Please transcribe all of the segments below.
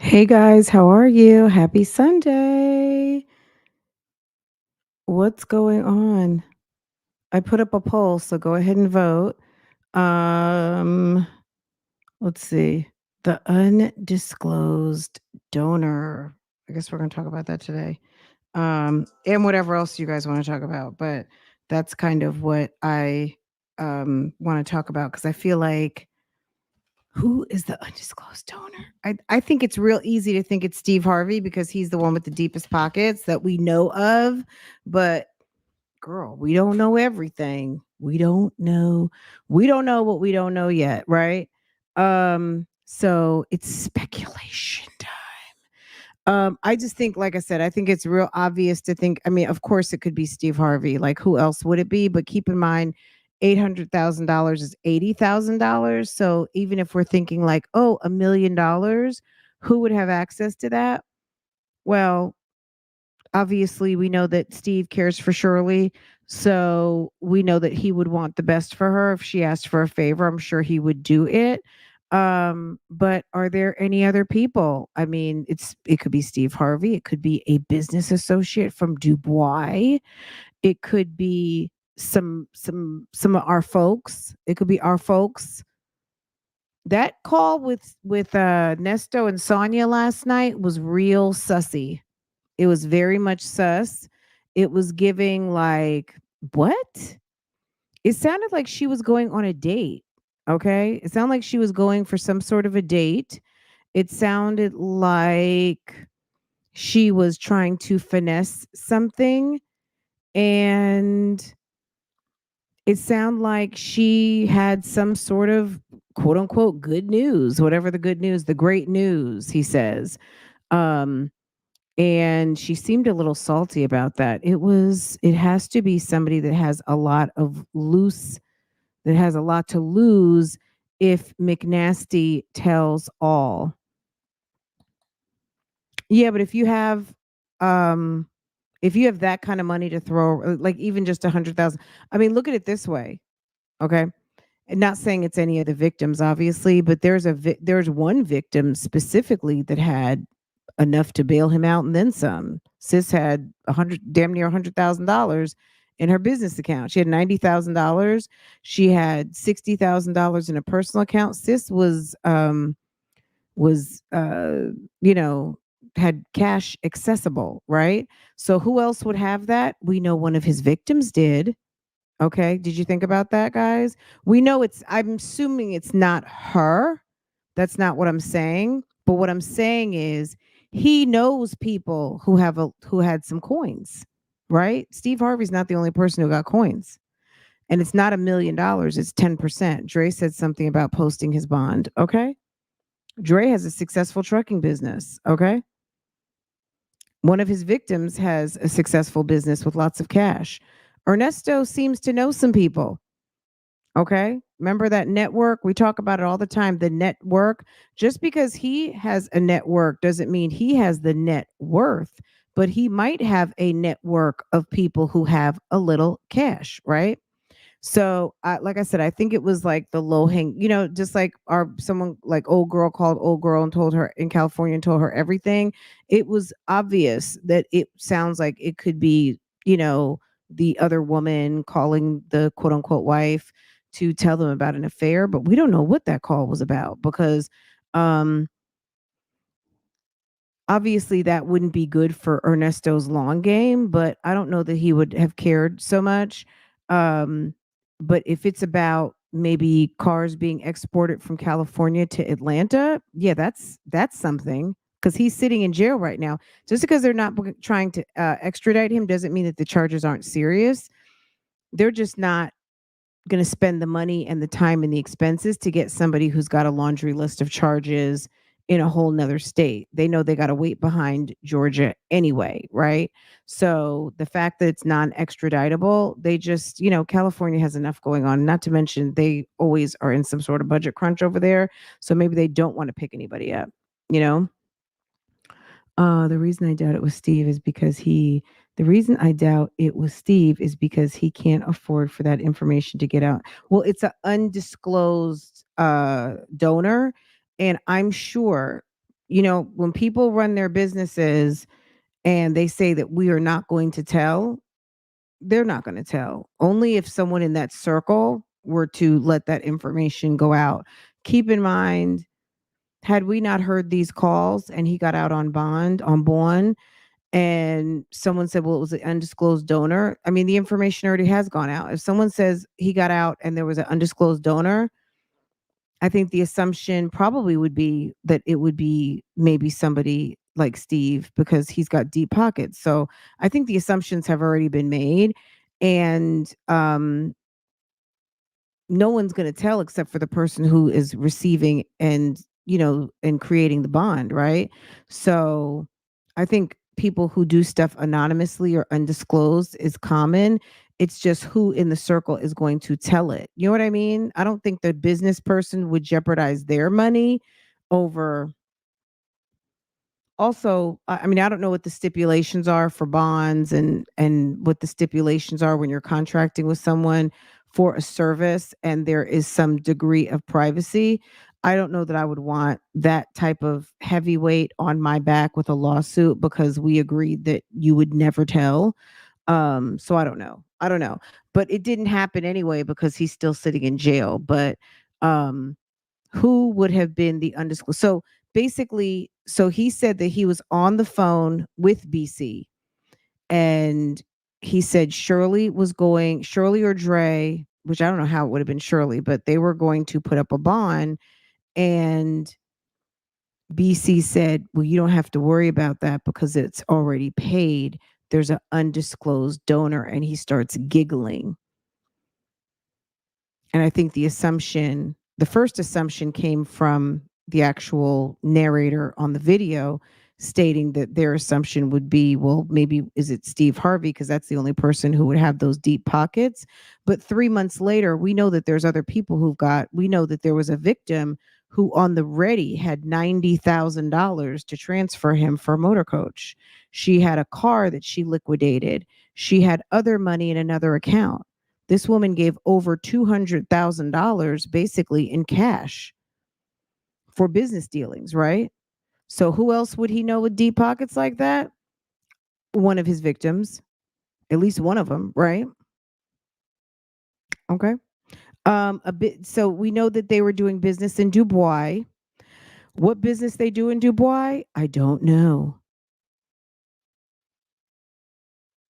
Hey guys, how are you? Happy Sunday. What's going on? I put up a poll, so go ahead and vote. Um, let's see. The undisclosed donor. I guess we're going to talk about that today. And whatever else you guys want to talk about, but that's kind of what I want to talk about because I feel like who is the undisclosed donor? I think it's real easy to think it's Steve Harvey because he's the one with the deepest pockets that we know of. But girl, we don't know everything. We don't know what we don't know yet, right? So it's speculation time. I just think, like I said, I think it's real obvious to think. I mean, of course, it could be Steve Harvey. Like, who else would it be? But keep in mind, $800,000 is $80,000. So even if we're thinking like, oh, $1 million, who would have access to that? Well, obviously, we know that Steve cares for Shirley. So we know that he would want the best for her. If she asked for a favor, I'm sure he would do it. But are there any other people? I mean, it could be Steve Harvey, it could be a business associate from Dubois, it could be some of our folks. It could be our folks. That call with Nesto and Sonia last night was real sussy. It was very much sus. It was giving like, what? It sounded like she was going on a date. Okay. It sounded like she was going for some sort of a date. It sounded like she was trying to finesse something. And it sounded like she had some sort of quote unquote good news, whatever the good news, the great news, he says. Um, and she seemed a little salty about that. It has to be somebody that has a lot of loose that has a lot to lose if McNasty tells all. Yeah, but um if you have that kind of money to throw, like even just 100,000. I mean, look at it this way, okay? And not saying it's any of the victims obviously, but there's one victim specifically that had enough to bail him out and then some. Sis had damn near $100,000 in her business account. She had $90,000. She had $60,000 in a personal account. Sis was you know had cash accessible, right? So who else would have that? We know one of his victims did. Okay, did you think about that, guys? We know I'm assuming it's not her. That's not what I'm saying. But what I'm saying is he knows people who had some coins, right? Steve Harvey's not the only person who got coins. And it's not $1 million, it's 10%. Dre said something about posting his bond. Okay. Dre has a successful trucking business. Okay. One of his victims has a successful business with lots of cash. Ernesto seems to know some people. Okay. Remember that network? We talk about it all the time. The network. Just because he has a network doesn't mean he has the net worth, but he might have a network of people who have a little cash, right? So, like I said, I think it was like the low hang, just like someone like old girl called old girl and told her in California and told her everything. It was obvious that it sounds like it could be, the other woman calling the quote unquote wife to tell them about an affair, but we don't know what that call was about because um obviously that wouldn't be good for Ernesto's long game, but I don't know that he would have cared so much. Um, but if it's about maybe cars being exported from California to Atlanta, yeah, that's something because he's sitting in jail right now. Just because they're not trying to extradite him doesn't mean that the charges aren't serious. They're just not going to spend the money and the time and the expenses to get somebody who's got a laundry list of charges in a whole nother state. They know they got to wait behind Georgia anyway, right? So the fact that it's non-extraditable, they just, California has enough going on. Not to mention they always are in some sort of budget crunch over there. So maybe they don't want to pick anybody up, you know? The reason I doubt it was Steve is because the reason I doubt it was Steve is because he can't afford for that information to get out. Well, it's an undisclosed donor, and I'm sure. when people run their businesses and they say that we are not going to tell, they're not going to tell. Only if someone in that circle were to let that information go out. Keep in mind, had we not heard these calls and he got out on bond, and someone said, well, it was an undisclosed donor. I mean, the information already has gone out. If someone says he got out and there was an undisclosed donor, I think the assumption probably would be that it would be maybe somebody like Steve because he's got deep pockets. So I think the assumptions have already been made. And no one's going to tell except for the person who is receiving and creating the bond, right? So I think people who do stuff anonymously or undisclosed is common. It's just who in the circle is going to tell it. You know what I mean? I don't think the business person would jeopardize their money over. Also, I mean, I don't know what the stipulations are for bonds and what the stipulations are when you're contracting with someone for a service and there is some degree of privacy. I don't know that I would want that type of heavyweight on my back with a lawsuit because we agreed that you would never tell. So I don't know. I don't know. But it didn't happen anyway because he's still sitting in jail. But um who would have been the undisclosed? So basically, so he said that he was on the phone with BC and he said Shirley or Dre, which I don't know how it would have been Shirley, but they were going to put up a bond. And BC said, well, you don't have to worry about that because it's already paid. There's an undisclosed donor. And he starts giggling. And I think the first assumption came from the actual narrator on the video stating that their assumption would be, well, maybe is it Steve Harvey? Because that's the only person who would have those deep pockets. But 3 months later, we know that there's other people we know that there was a victim who on the ready had $90,000 to transfer him for a motor coach. She had a car that she liquidated. She had other money in another account. This woman gave over $200,000 basically in cash for business dealings, right? So who else would he know with deep pockets like that? One of his victims, at least one of them, right? Okay. A bit. So we know that they were doing business in Dubai. What business they do in Dubai? I don't know.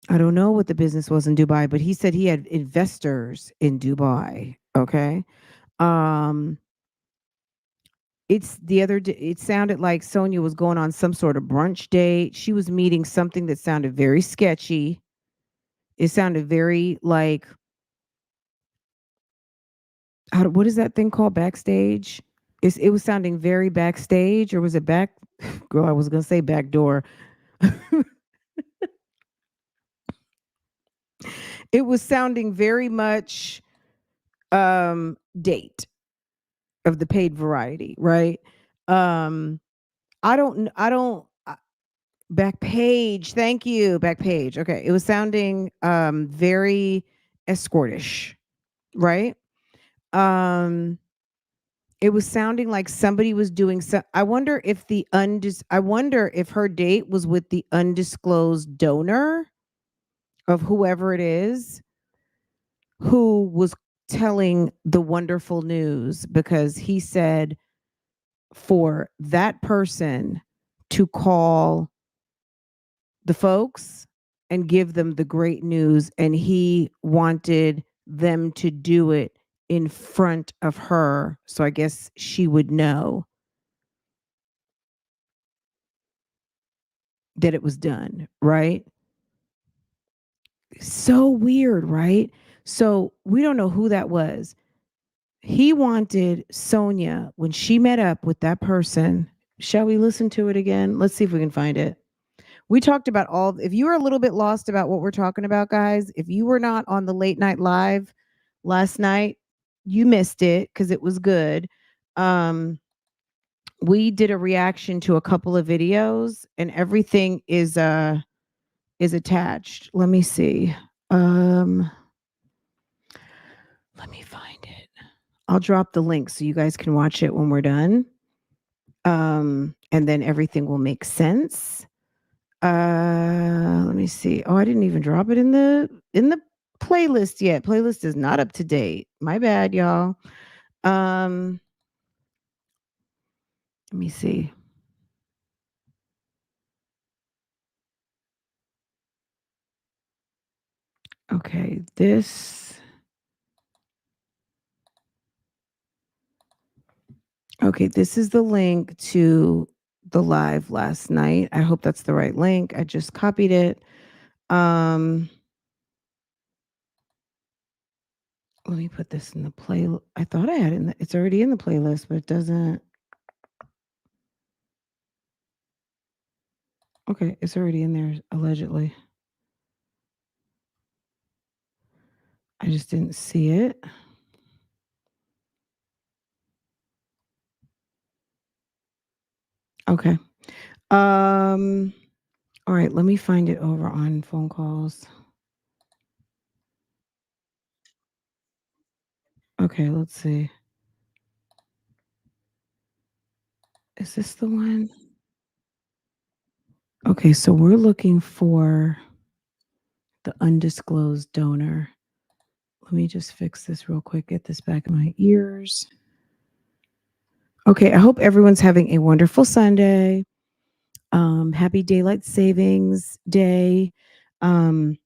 I don't know what the business was in Dubai, but he said he had investors in Dubai. Okay. Um, It's the other d it sounded like Sonia was going on some sort of brunch date. She was meeting something that sounded very sketchy. It sounded very like, what is that thing called, backstage? It was sounding very backstage, or was it back girl, I was gonna say backdoor. It was sounding very much, date of the paid variety, right? Um, I don't Back page, thank you, back page. Okay, it was sounding very escortish, right? Um it was sounding like somebody was doing some. I wonder if her date was with the undisclosed donor of whoever it is who was telling the wonderful news, because he said for that person to call the folks and give them the great news, and he wanted them to do it in front of her, so I guess she would know that it was done, right? So weird, right? So we don't know who that was. He wanted Sonia, when she met up with that person. Shall we listen to it again? Let's see if we can find it. We talked about if you were a little bit lost about what we're talking about, guys, if you were not on the late night live last night, you missed it because it was good. Um, we did a reaction to a couple of videos and everything is attached. Let me see. Um, let me find it. I'll drop the link so you guys can watch it when we're done. And then everything will make sense. Let me see. Oh, I didn't even drop it in the playlist yet. Playlist is not up to date. My bad, y'all. Um, Let me see. Okay, this is the link to the live last night. I hope that's the right link. I just copied it. Um, Let me put this in the play. I thought I had it it's already in the playlist, but it doesn't. Okay, it's already in there allegedly. I just didn't see it. Okay. Um, all right, let me find it over on phone calls. Okay, let's see. Is this the one? Okay, so we're looking for the undisclosed donor. Let me just fix this real quick, get this back in my ears. Okay, I hope everyone's having a wonderful Sunday. Happy Daylight Savings Day. Um,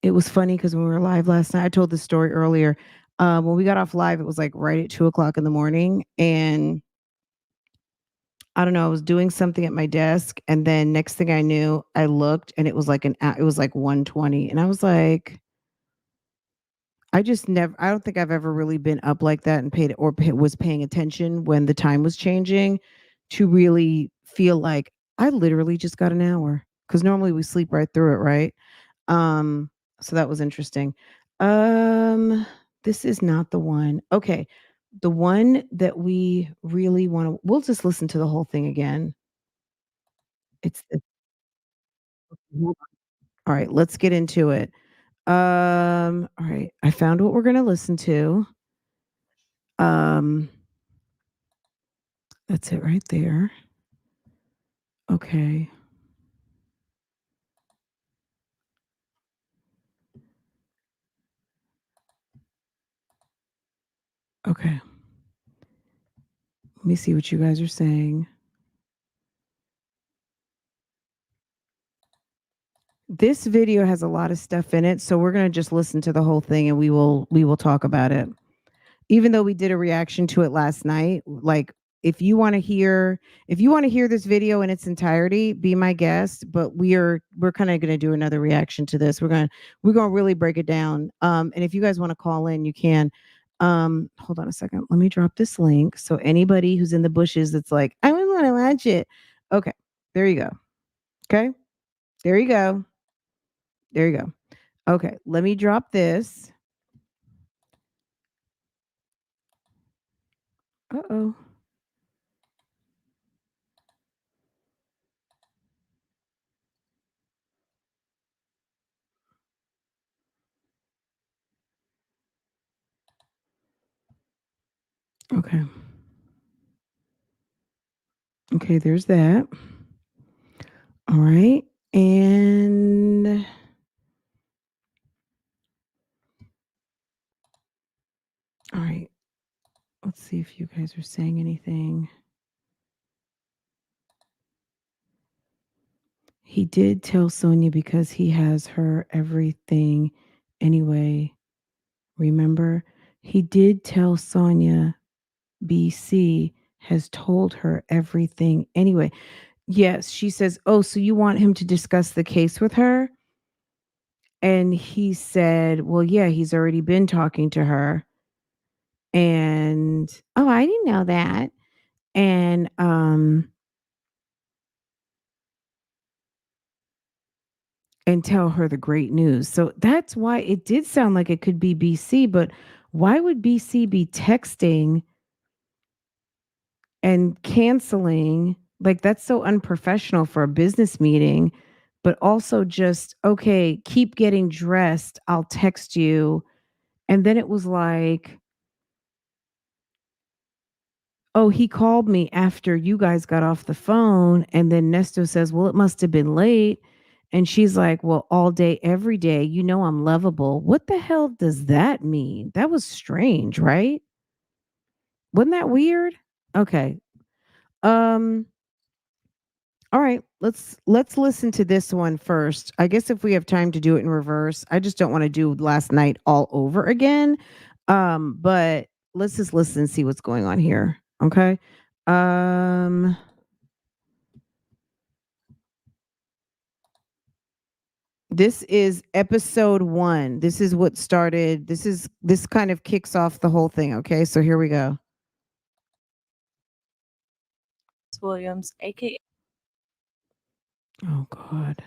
it was funny because when we were live last night, I told this story earlier. When we got off live, it was like right at 2 o'clock in the morning. And I don't know, I was doing something at my desk. And then next thing I knew, I looked and it was like it was like 1:20. And I was like, I just never, I don't think I've ever really been up like that and was paying attention when the time was changing to really feel like I literally just got an hour because normally we sleep right through it, right? Um, so that was interesting. Um, this is not the one. Okay. The one that we really want to, we'll just listen to the whole thing again. It's all right, let's get into it. All right, I found what we're gonna listen to. Um, that's it right there. Okay. Okay. Let me see what you guys are saying. This video has a lot of stuff in it, so we're gonna just listen to the whole thing and we will talk about it. Even though we did a reaction to it last night, like if you want to hear this video in its entirety, be my guest. But we're kind of going to do another reaction to this. We're going to really break it down. And if you guys want to call in, you can. Hold on a second. Let me drop this link so anybody who's in the bushes that's like, I want to watch it. Okay, there you go. Okay, there you go. There you go. Okay, let me drop this. Uh oh. Okay. Okay, there's that. All right. And all right. Let's see if you guys are saying anything. He did tell Sonia because he has her everything anyway. Remember? He did tell Sonia BC has told her everything anyway. Yes, she says, "Oh, so you want him to discuss the case with her?" And he said, "Well, yeah, he's already been talking to her." And oh, I didn't know that. And tell her the great news. So that's why it did sound like it could be BC, but why would BC be texting and canceling? Like that's so unprofessional for a business meeting, but also just, okay, keep getting dressed. I'll text you. And then it was like, Oh, he called me after you guys got off the phone. And then Nesto says, well, it must have been late. And she's like, well, all day, every day, you know, I'm lovable. What the hell does that mean? That was strange, right? Wasn't that weird? Okay. Um, all right, let's listen to this one first. I guess if we have time to do it in reverse. I just don't want to do last night all over again. But let's just listen and see what's going on here. Okay. Um this is episode 1. This is what started. This kind of kicks off the whole thing, okay? So here we go. Williams, aka Oh god.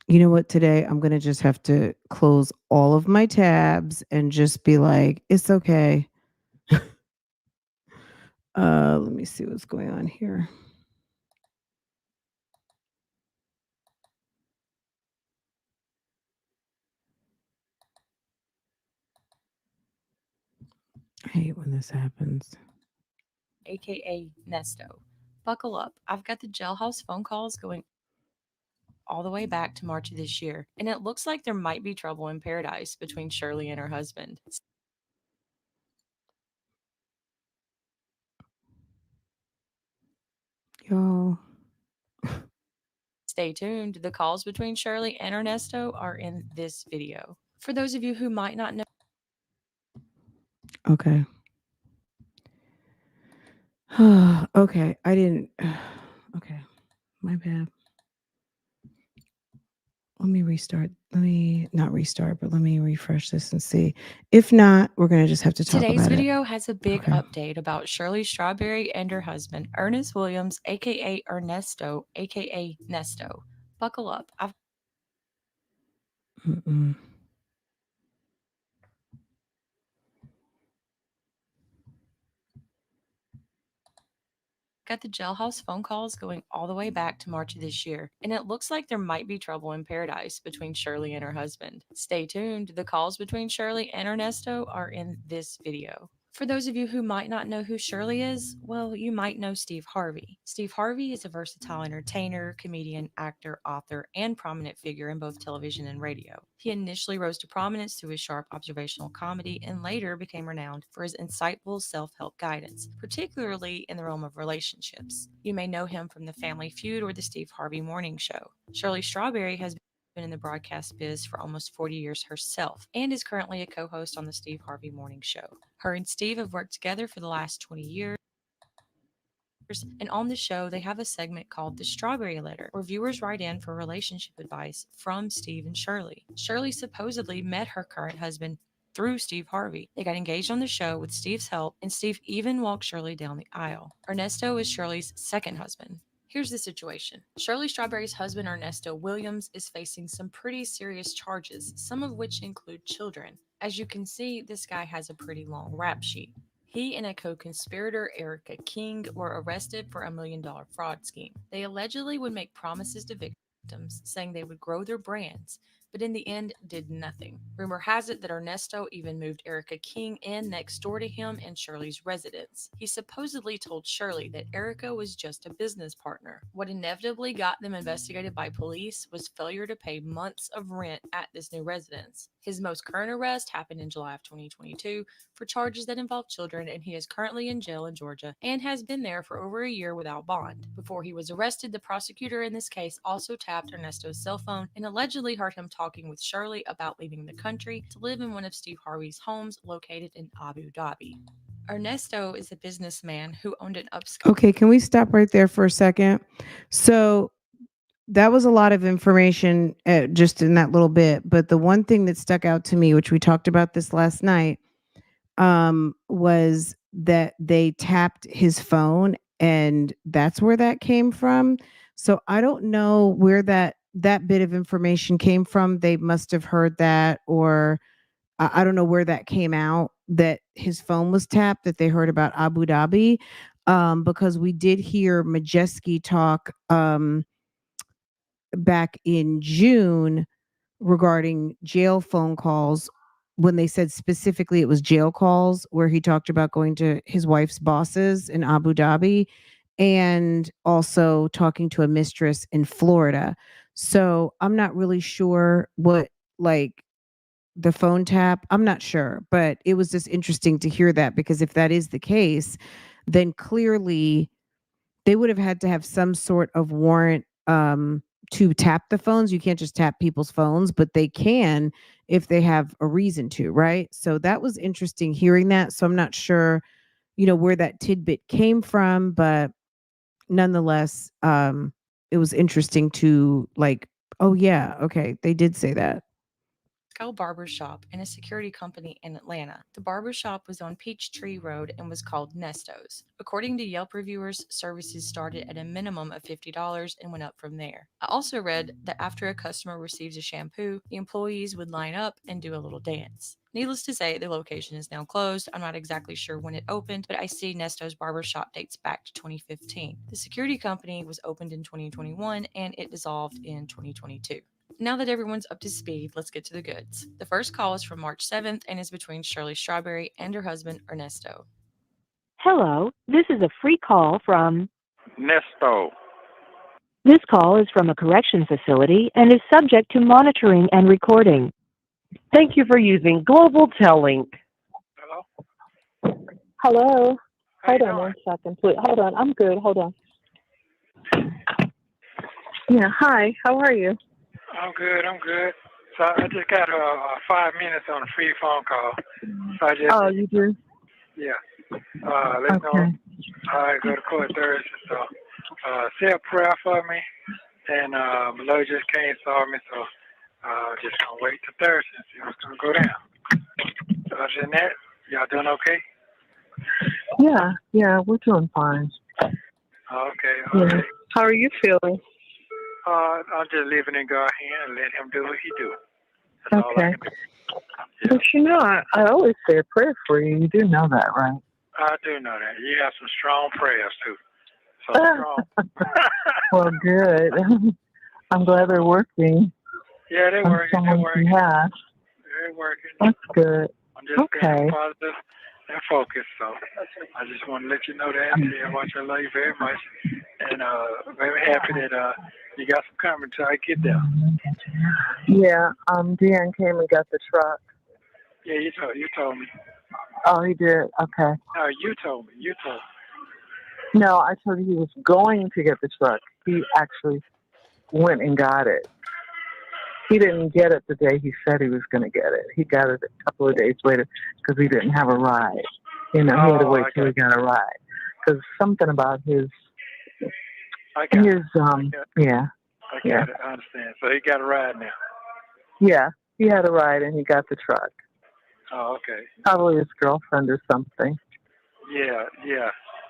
You know what? Today I'm going to just have to close all of my tabs and just be like, it's okay. Let me see what's going on here. I hate when this happens. aka Nesto. Buckle up. I've got the jailhouse phone calls going all the way back to March of this year, and it looks like there might be trouble in paradise between Shirley and her husband. Y'all. Stay tuned. The calls between Shirley and Ernesto are in this video. For those of you who might not know, Okay. Okay. I didn't. Okay. My bad. Let me restart. Let me not restart, but let me refresh this and see. If not, we're going to just have to talk today's about it. video has a big Okay. update about Shirley Strawberry and her husband, Ernest Williams, aka Ernesto, aka Nesto. Buckle up. I've Mm-mm. got the jailhouse phone calls going all the way back to March of this year, and it looks like there might be trouble in paradise between Shirley and her husband. Stay tuned. The calls between Shirley and Ernesto are in this video. For those of you who might not know who Shirley is, well, you might know Steve Harvey. Steve Harvey is a versatile entertainer, comedian, actor, author, and prominent figure in both television and radio. He initially rose to prominence through his sharp observational comedy and later became renowned for his insightful self help guidance, particularly in the realm of relationships. You may know him from The Family Feud or The Steve Harvey Morning Show. Shirley Strawberry has been in the broadcast biz for almost 40 years herself and is currently a co host on The Steve Harvey Morning Show. Her and Steve have worked together for the last 20 years. And on the show, they have a segment called The Strawberry Letter, where viewers write in for relationship advice from Steve and Shirley. Shirley supposedly met her current husband through Steve Harvey. They got engaged on the show with Steve's help, and Steve even walked Shirley down the aisle. Ernesto is Shirley's second husband. Here's the situation. Shirley Strawberry's husband, Ernesto Williams, is facing some pretty serious charges, some of which include children. As you can see, this guy has a pretty long rap sheet. He and a co conspirator, Erica King, were arrested for $1 million fraud scheme. They allegedly would make promises to victims, saying they would grow their brands, but in the end did nothing. Rumor has it that Ernesto even moved Erica King in next door to him in Shirley's residence. He supposedly told Shirley that Erica was just a business partner. What inevitably got them investigated by police was failure to pay months of rent at this new residence. His most current arrest happened in July of 2022 for charges that involve children, and he is currently in jail in Georgia and has been there for over a year without bond. Before he was arrested, the prosecutor in this case also tapped Ernesto's cell phone and allegedly heard him talking with Shirley about leaving the country to live in one of Steve Harvey's homes located in Abu Dhabi. Ernesto is a businessman who owned an upscale. Okay, can we stop right there for a second? So that was a lot of information just in that little bit. But the one thing that stuck out to me, which we talked about this last night, was that they tapped his phone, and that's where that came from. So I don't know where that bit of information came from. They must have heard that, or I don't know where that came out that his phone was tapped. That they heard about Abu Dhabi, because we did hear Majeski talk back in June regarding jail phone calls when they said specifically it was jail calls where he talked about going to his wife's bosses in Abu Dhabi and also talking to a mistress in Florida. So I'm not really sure what like the phone tap. I'm not sure, but it was just interesting to hear that because if that is the case, then clearly they would have had to have some sort of warrant to tap the phones. You can't just tap people's phones, but they can if they have a reason to, right? So that was interesting hearing that. So I'm not sure, where that tidbit came from, but nonetheless, it was interesting to like, oh yeah, okay, they did say that. Barber Shop and a security company in Atlanta. The barber shop was on Peachtree Road and was called Nesto's. According to Yelp reviewers, services started at a minimum of $50 and went up from there. I also read that after a customer receives a shampoo, the employees would line up and do a little dance. Needless to say, the location is now closed. I'm not exactly sure when it opened, but I see Nesto's barbershop dates back to 2015. The security company was opened in 2021 and it dissolved in 2022. Now that everyone's up to speed, let's get to the goods. The first call is from March 7th and is between Shirley Strawberry and her husband, Ernesto. Hello, this is a free call from. Ernesto. This call is from a correction facility and is subject to monitoring and recording. Thank you for using Global Tellink. Hello? Hello. How you Hold on doing? one second, please. Hold on. I'm good. Hold on. Yeah. Hi. How are you? I'm good. So I just got 5 minutes on a free phone call. So I just, Oh, you do? yeah. Let's know. Okay. I go to court Thursday. So say a prayer for me. And my lawyer just came and saw me. So just going to wait till Thursday and see what's going to go down. So other than that, y'all doing okay? Yeah, we're doing fine. Okay. Yeah. How are you feeling? I'm just leaving in God's hand and let him do what he do. That's all I Okay. can do. But I always say a prayer for you. You do know that, right? I do know that. You have some strong prayers too. So strong. Well, good. I'm glad they're working. Yeah, they're On working. someone's behalf. They're working. That's good. I'm just Okay. being positive and focused. So I just want to let you know that. And how much I love you very much. And very happy that you got some coming till I get there. Yeah. Deanne came and got the truck. Yeah, you told me. Oh, he did. Okay. No, you told me. No, I told you he was going to get the truck. He actually went and got it. He didn't get it the day he said he was going to get it. He got it a couple of days later because he didn't have a ride. He had to wait till he got a ride. Because something about his, I got it. yeah. I got it. I understand. So he got a ride now. Yeah, he had a ride and he got the truck. Oh, okay. Probably his girlfriend or something. Yeah.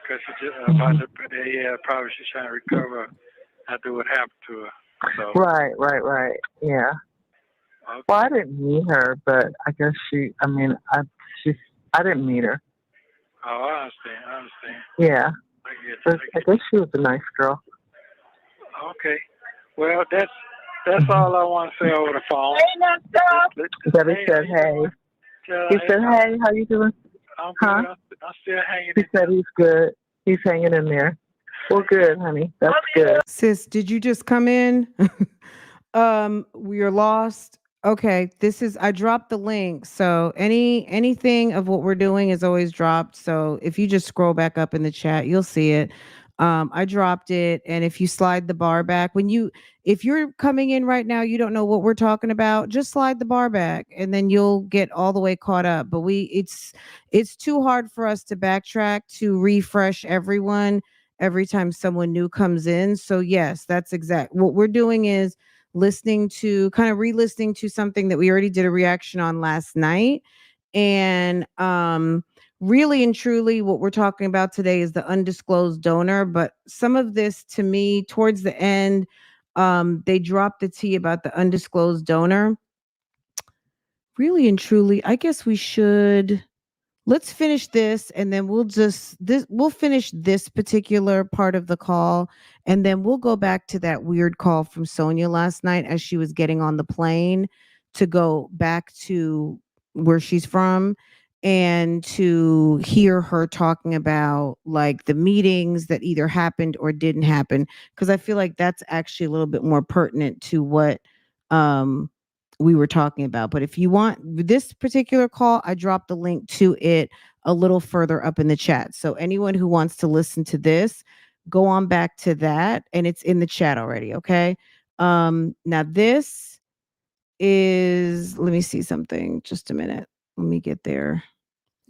Because she just probably she's trying to recover after what happened to her. So. Right. Yeah. Okay. Well, I didn't meet her, but I guess I didn't meet her. Oh, I understand. Yeah. I guess she was a nice girl. Okay. Well, that's all I want to say over the phone. Hey, Debbie said, hey. He said, hey, how you doing? I'm good. I'm still hanging He said he's good. He's hanging in there. Well, good, honey. That's good. Sis, did you just come in? We're lost. Okay, I dropped the link. So anything of what we're doing is always dropped. So if you just scroll back up in the chat, you'll see it. I dropped it, and if you slide the bar back, if you're coming in right now, you don't know what we're talking about, just slide the bar back, and then you'll get all the way caught up. But it's too hard for us to backtrack to refresh everyone every time someone new comes in. So yes, that's exact. What we're doing is re-listening to something that we already did a reaction on last night. And really and truly what we're talking about today is the undisclosed donor. But some of this to me towards the end, they dropped the tea about the undisclosed donor. Really and truly, I guess we should let's finish this and then we'll finish this particular part of the call and then we'll go back to that weird call from Sonia last night as she was getting on the plane to go back to where she's from and to hear her talking about like the meetings that either happened or didn't happen because I feel like that's actually a little bit more pertinent to what um we were talking about. But if you want this particular call, I dropped the link to it a little further up in the chat. So anyone who wants to listen to this, go on back to that and it's in the chat already, okay? Now this is let me see something. Just a minute. Let me get there.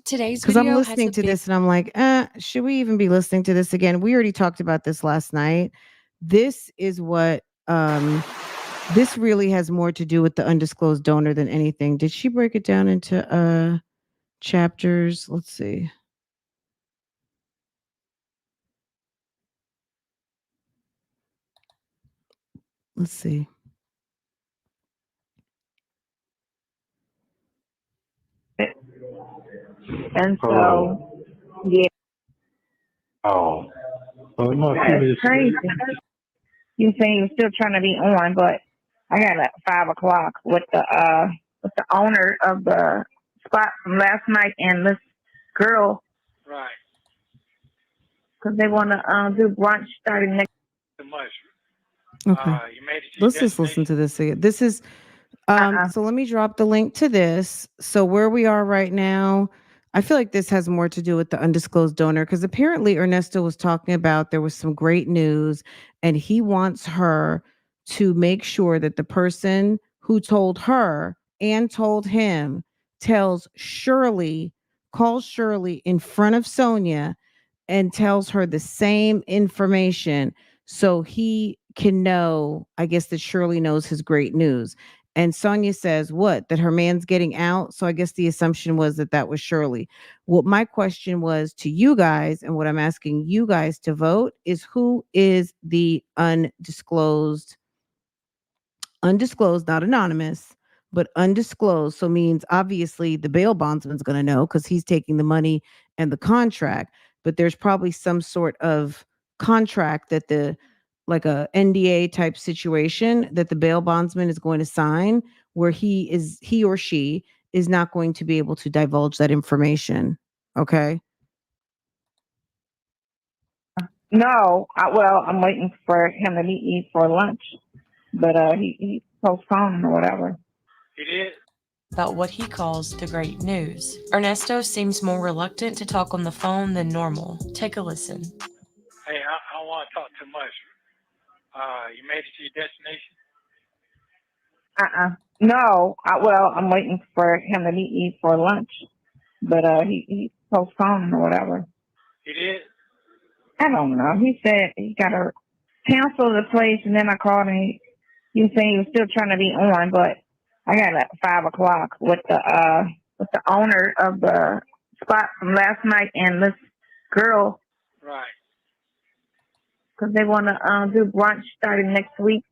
Today's Because I'm video has listening a to big this and I'm like, should we even be listening to this again? We already talked about this last night. This is what this really has more to do with the undisclosed donor than anything. Did she break it down into chapters? Let's see. Let's see. And so, yeah, Oh, well, no, it's crazy. You saying you're still trying to be on, but I got at 5 o'clock with the owner of the spot from last night and this girl Right. because they want to do brunch starting next. Too much. Okay. You made it to your Let's just listen destination. to this again. This is so let me drop the link to this. So where we are right now, I feel like this has more to do with the undisclosed donor because apparently Ernesto was talking about there was some great news and he wants her to make sure that the person who told her and told him tells Shirley, calls Shirley in front of Sonia and tells her the same information so he can know, I guess, that Shirley knows his great news. And Sonia says, what? That her man's getting out. So I guess the assumption was that that was Shirley. What my question was to you guys, and what I'm asking you guys to vote is who is the undisclosed, not anonymous, but undisclosed. So means obviously the bail bondsman's going to know because he's taking the money and the contract. But there's probably some sort of contract that the like a NDA type situation that the bail bondsman is going to sign where he or she is not going to be able to divulge that information. Okay. No, I'm waiting for him to meet me for lunch, but he postponed or whatever. He did? about what he calls the great news. Ernesto seems more reluctant to talk on the phone than normal. Take a listen. Hey, I don't want to talk too much. You made it to your destination? No, I'm waiting for him to meet me for lunch, but he postponed or whatever. He did? I don't know. He said he got to cancel the place, and then I called and he was saying he was still trying to be on, but I got at 5 o'clock with the owner of the spot from last night and this girl. Right. Because they want to do brunch starting next week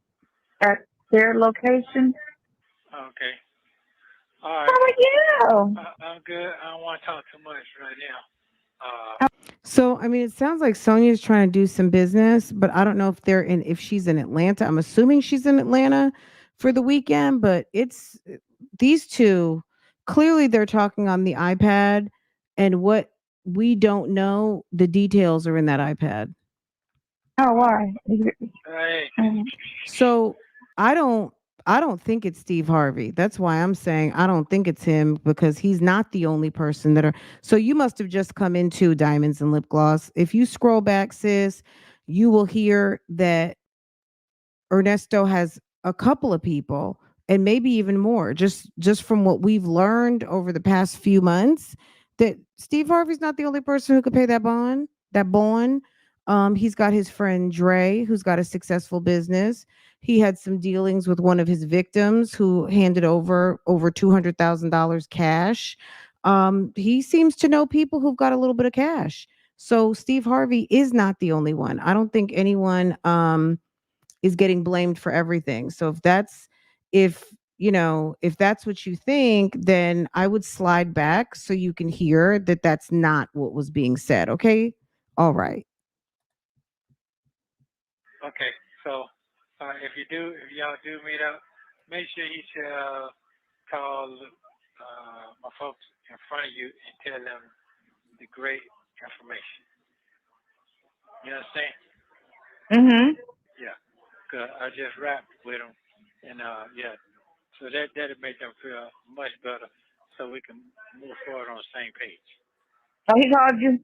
at their location. Okay. All right. How are you? I'm good. I don't want to talk too much right now. So, I mean, it sounds like Sonia's trying to do some business, but I don't know if she's in Atlanta. I'm assuming she's in Atlanta for the weekend, but it's these two clearly they're talking on the iPad and what we don't know, the details are in that iPad. Oh, why? Hey. So, I don't think it's Steve Harvey. That's why I'm saying I don't think it's him because he's not the only person that are. So you must have just come into Diamonds and Lip Gloss. If you scroll back, sis, you will hear that Ernesto has a couple of people and maybe even more just from what we've learned over the past few months that Steve Harvey's not the only person who could pay that bond. He's got his friend Dre who's got a successful business. He had some dealings with one of his victims who handed over $200,000 cash. He seems to know people who've got a little bit of cash. So Steve Harvey is not the only one. I don't think anyone is getting blamed for everything. So if if that's what you think, then I would slide back so you can hear that that's not what was being said. Okay. All right. Okay, so if y'all do meet up, make sure you call my folks in front of you and tell them the great information. You understand? Mhm. Yeah. 'Cause I just rapped with them, and yeah, so that'll make them feel much better, so we can move forward on the same page. Oh, he called you.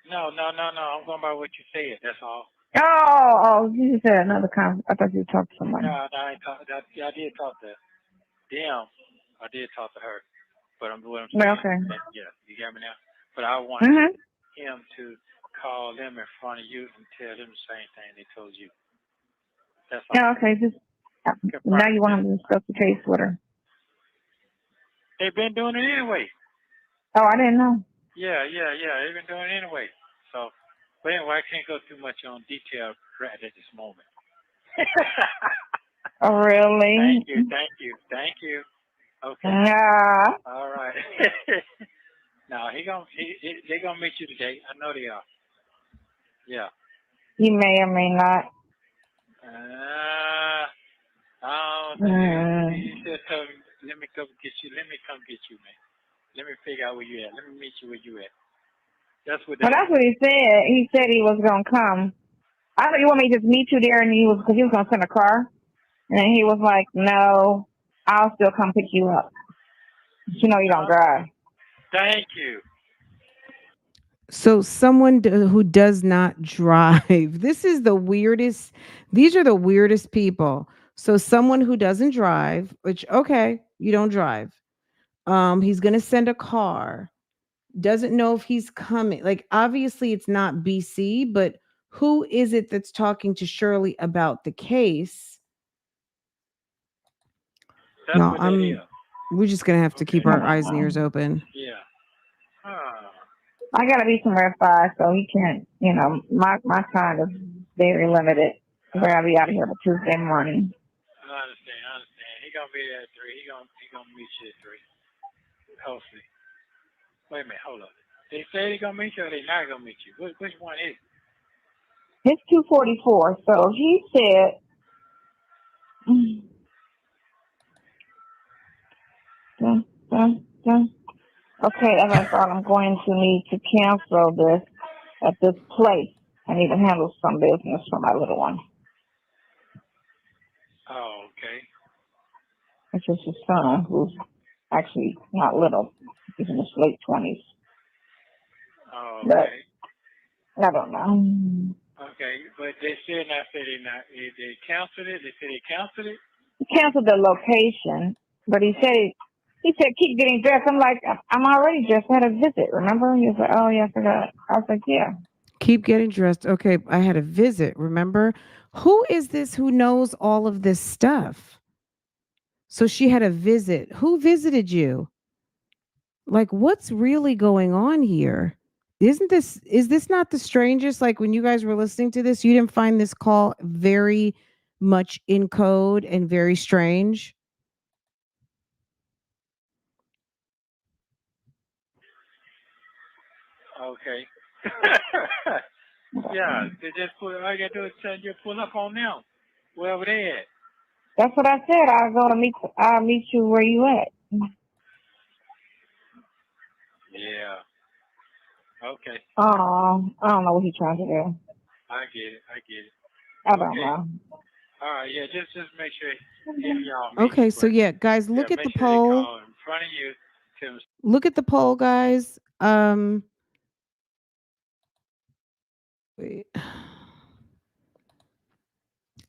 No, no, no, no. I'm going by what you said. That's all. Oh, you just said another con. I thought you talked to somebody. No, no, I ain't talk. I did talk to them. I did talk to her, but what I'm Well, saying, okay. that, yeah, you got me now. But I wanted Mhm. him to call them in front of you and tell them the same thing they told you. That's all. Yeah, okay. Just now Confirm you it. want him to discuss the case with her. They've been doing it anyway. Oh, I didn't know. Yeah, yeah, yeah. They've been doing it anyway. So, but anyway, I can't go too much on detail right at this moment. Oh, really? Thank you, thank you, thank you. Okay. Nah. All right. No, they gonna meet you today. I know they are. Yeah. You may or may not. I don't think you Mm. should tell me. Let me come get you. Let me come get you, man. Let me figure out where you at. Let me meet you where you at. That's what Well, they that's want. what he said. He said he was gonna come. I thought you want me to just meet you there, and because he was gonna send a car, and then he was like, "No, I'll still come pick you up. You know you don't No, drive." thank you. So someone who does not drive. This is the weirdest. These are the weirdest people. So someone who doesn't drive, which okay, you don't drive. He's going to send a car. Doesn't know if he's coming. Like obviously it's not BC, but who is it that's talking to Shirley about the case? That's No, what that is. we're just going to have to Okay. keep our eyes and ears open. Yeah. Ah. I gotta be somewhere at 5, so he can't. My time is very limited. I gotta be out of here by Tuesday morning. I understand. I understand. He gonna be there at 3. He gonna meet you at 3. Hopefully. Wait a minute. Hold up. They say they gonna meet you or they not gonna meet you. Which one is it? It's 2:44, so he said. Dun, dun, dun. Okay, as I thought, I'm going to need to cancel this at this place. I need to handle some business for my little one. Oh, okay. It's just his son, who's actually not little. He's in his late 20s. Oh, But okay. I don't know. Okay. But they still not say they not. They canceled it. They say they canceled it. He canceled the location, but he said keep getting dressed. I'm like, I'm already dressed. I had a visit, remember? He was like, oh yeah, I forgot. I was like, yeah. Keep getting dressed. Okay, I had a visit, remember? Who is this who knows all of this stuff? So she had a visit. Who visited you? Like what's really going on here? Is this not the strangest? Like when you guys were listening to this, you didn't find this call very much in code and very strange? Okay. Yeah. They just pull. All you gotta do is just pull up on them wherever they at. That's what I said. I'll meet you where you at. Yeah. Okay. Oh, I don't know what he's trying to do. I get it. I get it. I don't Okay. know. All right. Yeah. Just make sure if y'all meet, Okay, so but yeah, guys, yeah, look at make the sure they poll. call in front of you. Tell them. Look at the poll, guys. Wait.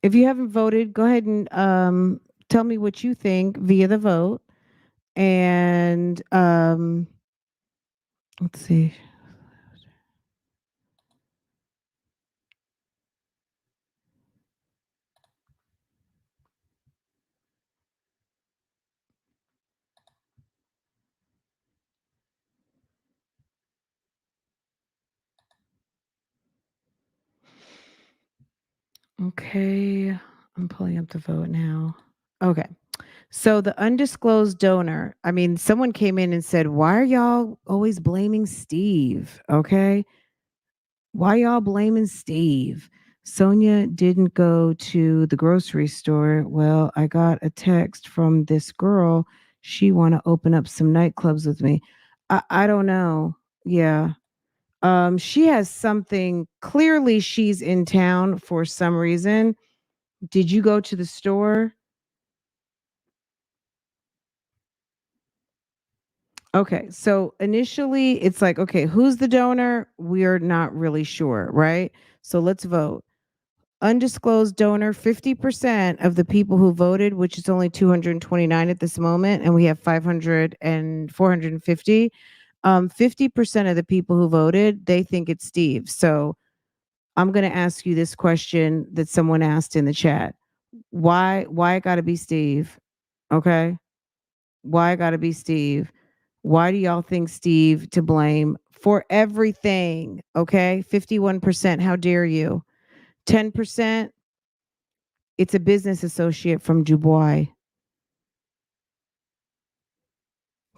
If you haven't voted, go ahead and tell me what you think via the vote. And let's see. Okay, I'm pulling up the vote now. Okay. So the undisclosed donor, I mean, someone came in and said, "Why are y'all always blaming Steve?" Okay? Why y'all blaming Steve? Sonia didn't go to the grocery store. Well, I got a text from this girl. She want to open up some nightclubs with me. I don't know. Yeah. She has something. Clearly, she's in town for some reason. Did you go to the store? Okay. So initially, it's like, okay, who's the donor? We're not really sure, right? So let's vote. Undisclosed donor, 50% of the people who voted, which is only 229 at this moment, and we have 500 and 450. 50% of the people who voted, they think it's Steve. So I'm going to ask you this question that someone asked in the chat. Why it got to be Steve? Okay? Why it got to be Steve? Why do y'all think Steve to blame for everything? Okay? 51%, how dare you? 10%, it's a business associate from Dubois.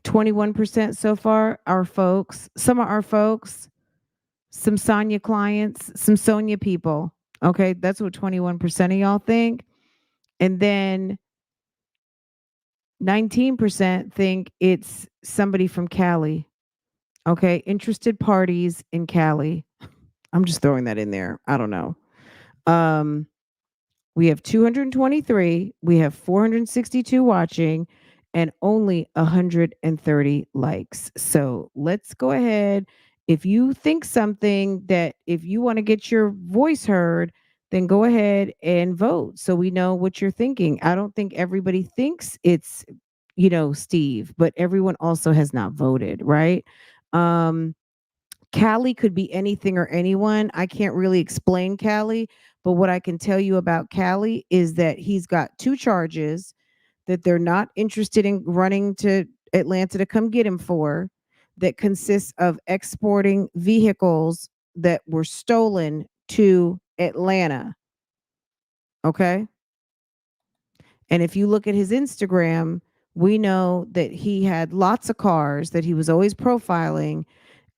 21% so far, our folks, some of our folks, some Sonia clients, some Sonia people. Okay, that's what 21% of y'all think. And then 19% think it's somebody from Cali. Okay, interested parties in Cali. I'm just throwing that in there. I don't know. Um, We have 223, we have 462 watching, and only 130 likes. So let's go ahead. If you think something that if you want to get your voice heard, then go ahead and vote so we know what you're thinking. I don't think everybody thinks it's, Steve, but everyone also has not voted, right? Um, Callie could be anything or anyone. I can't really explain Callie, but what I can tell you about Callie is that he's got two charges that they're not interested in running to Atlanta to come get him for, that consists of exporting vehicles that were stolen to Atlanta. Okay. And if you look at his Instagram, we know that he had lots of cars that he was always profiling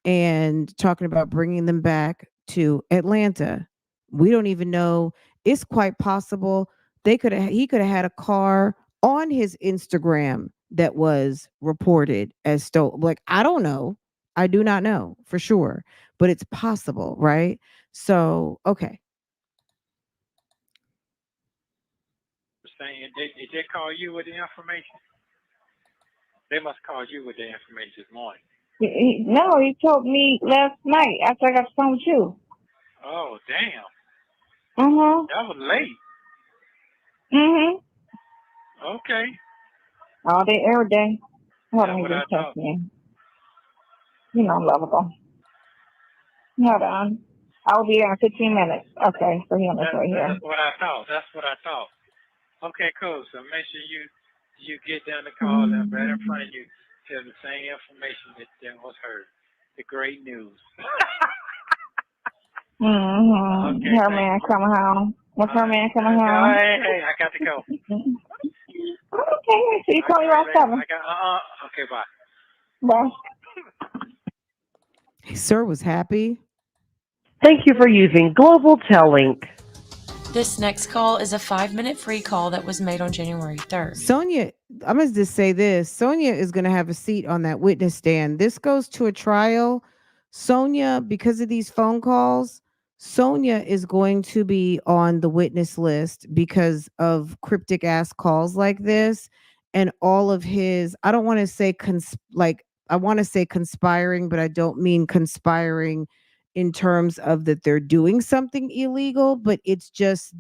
and talking about bringing them back to Atlanta. We don't even know. It's quite possible he could have had a car on his Instagram that was reported as stolen. Like, I don't know. I do not know for sure, but it's possible, right? So, okay. Saying they did call you with the information. They must call you with the information this morning. No, he told me last night after I got phone with you. Oh, damn. Mm-hmm. That was late. Mm-hmm. Okay. All day, every day. Hold That's on, he what I just thought. text me. You know I'm lovable. Hold on. I will be there in 15 minutes. Okay, so he on this right here. That's what I thought. That's what I thought. Okay, cool. So make sure you get down the call and right in front of you tell the same information that was heard. The great news. Mm-hmm. Okay, Her thank man you. coming home. What's her man coming Go, home? hey, I got to go. Okay, so you call me around 7. I got okay, bye. Bye. Sir was happy. Thank you for using Global Telling. This next call is a 5-minute free call that was made on January 3rd. Sonia, I'm going to just say this. Sonia is going to have a seat on that witness stand. This goes to a trial. Sonia, because of these phone calls, Sonia is going to be on the witness list because of cryptic ass calls like this and all of his, I don't want to say I want to say conspiring, but I don't mean conspiring in terms of that they're doing something illegal, but it's just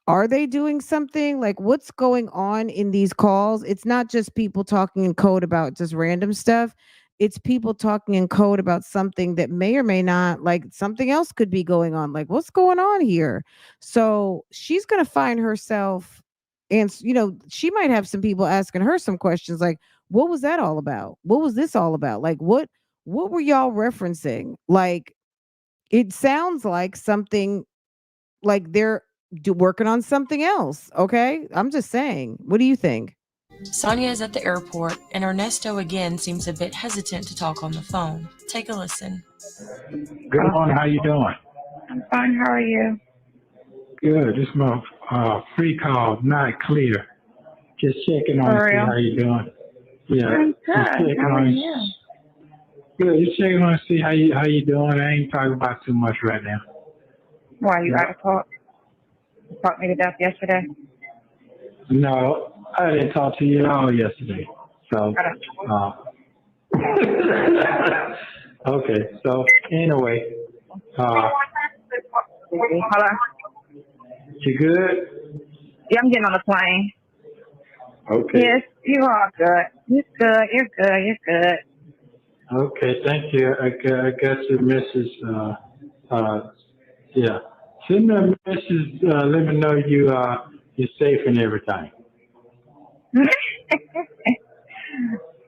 are they doing something? Like, what's going on in these calls? It's not just people talking in code about just random stuff. It's people talking in code about something that may or may not, like something else could be going on. Like, what's going on here? So she's going to find herself, and she might have some people asking her some questions like, what was that all about? What was this all about? Like, what were y'all referencing? Like, it sounds like something like they're working on something else. Okay, I'm just saying. What do you think? Sonia is at the airport, and Ernesto again seems a bit hesitant to talk on the phone. Take a listen. Good morning. How you doing? I'm fine. How are you? Good. This is my free call, not clear. Just checking on For to see real? how you doing. Yeah, I'm just good. checking How are on. you? Good. Just checking on to see how you doing. I ain't talking about too much right now. Why, you Yeah. out of talk? You talked me to death yesterday? No, I didn't talk to you at all yesterday. So, I don't. uh, okay. So anyway, Hello? you good? Yeah, I'm getting on the plane. Okay. Yes, you are good. You're good. You're good. You're good. Okay. Thank you. I got your message. Yeah. Send me a message. Let me know you're safe and everything.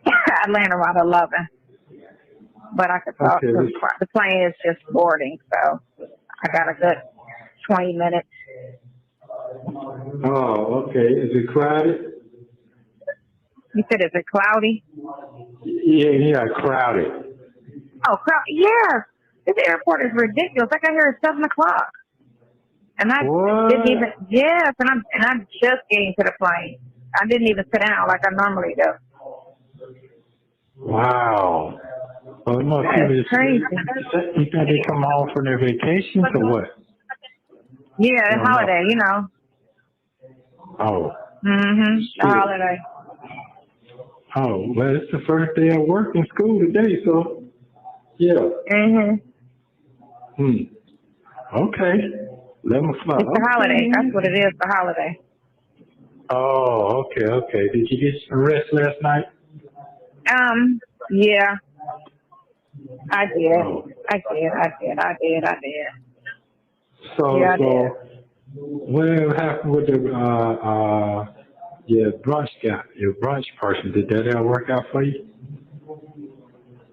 I land around 11, but I could talk. Okay. The plane is just boarding, so I got a good 20 minutes. Oh, okay. Is it crowded? You said, is it cloudy? Yeah, crowded. Oh, yeah. This airport is ridiculous. I got here at 7 o'clock. And I didn't even, What? yes, and I'm just getting to the plane. I didn't even sit down like I normally do. Wow. Well, most That's people crazy. you think they come home from their vacations or what? Yeah, I don't know. holiday, you know. Oh, The shit. holiday. Oh, well, it's the first day of work in school today, so yeah. hmm Hmm. Okay. 11 o'clock. It's the Okay, holiday. That's what it man. is, the holiday. Oh, okay. Did you get some rest last night? Yeah, I did. Oh. I did. So, Yeah, I did. what happened with the your brunch guy, your brunch person? Did that ever work out for you?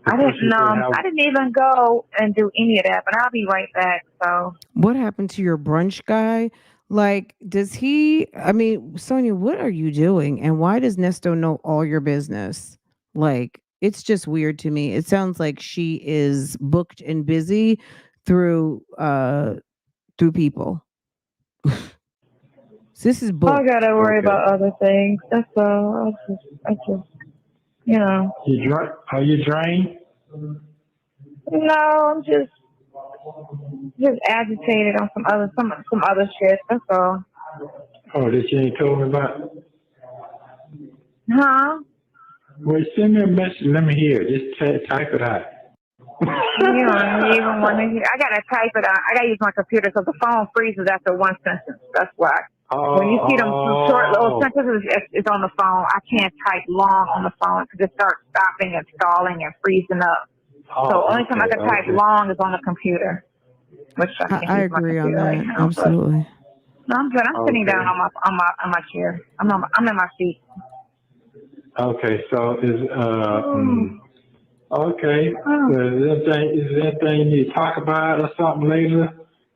The person you said I how? didn't even go and do any of that, but I'll be right back. So, What happened to your brunch guy? Like, does he? I mean, Sonia, what are you doing? And why does Nesto know all your business? Like, it's just weird to me. It sounds like she is booked and busy through through people. So this is I booked. gotta worry Okay. about other things. That's all. I just, you know. You drink? Are you drained? No, I'm just agitated on some other shit. That's all. Oh, that you ain't told me about? Huh? Well, send me a message. Let me hear. Just type it out. You don't even want to hear. I gotta type it out. I gotta use my computer because the phone freezes after one sentence. That's why. When you see them short little Oh, sentences, it's on the phone. I can't type long on the phone because it starts stopping and stalling and freezing up. So only time I can type okay. long is on the computer, which I can't I use my agree on computer right that. now. But Absolutely. no, I'm good. I'm sitting down Okay. on my chair. I'm in my seat. Okay. So Oh, okay. oh. Well, is there anything you need to talk about or something later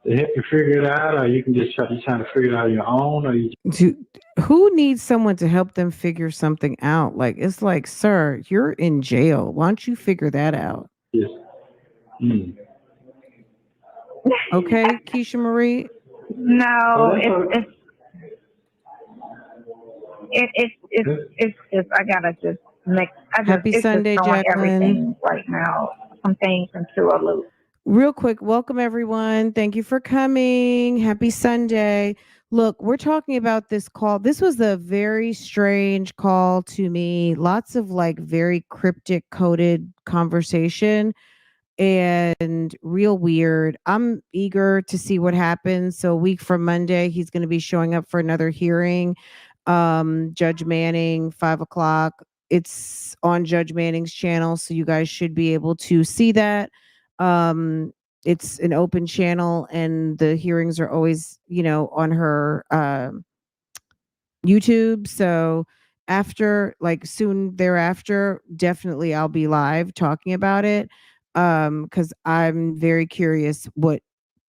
to help you figure it out, or you can just you trying to figure it out on your own, or you Do, who needs someone to help them figure something out? Like, it's like, sir, you're in jail. Why don't you figure that out? just hmm. Okay, Keisha Marie. Oh, No, that's okay. it's it's just I gotta just make Happy it's just Sunday, throwing Jacqueline. everything right now. Some things into a loop. Real quick, welcome everyone. Thank you for coming. Happy Sunday. Look, we're talking about this call. This was a very strange call to me. Lots of like very cryptic coded conversation and real weird. I'm eager to see what happens. So a week from Monday, he's going to be showing up for another hearing. Judge Manning, 5 o'clock. It's on Judge Manning's channel, so you guys should be able to see that. Um, it's an open channel, and the hearings are always, on her YouTube. So after, like soon thereafter, definitely I'll be live talking about it. Because I'm very curious what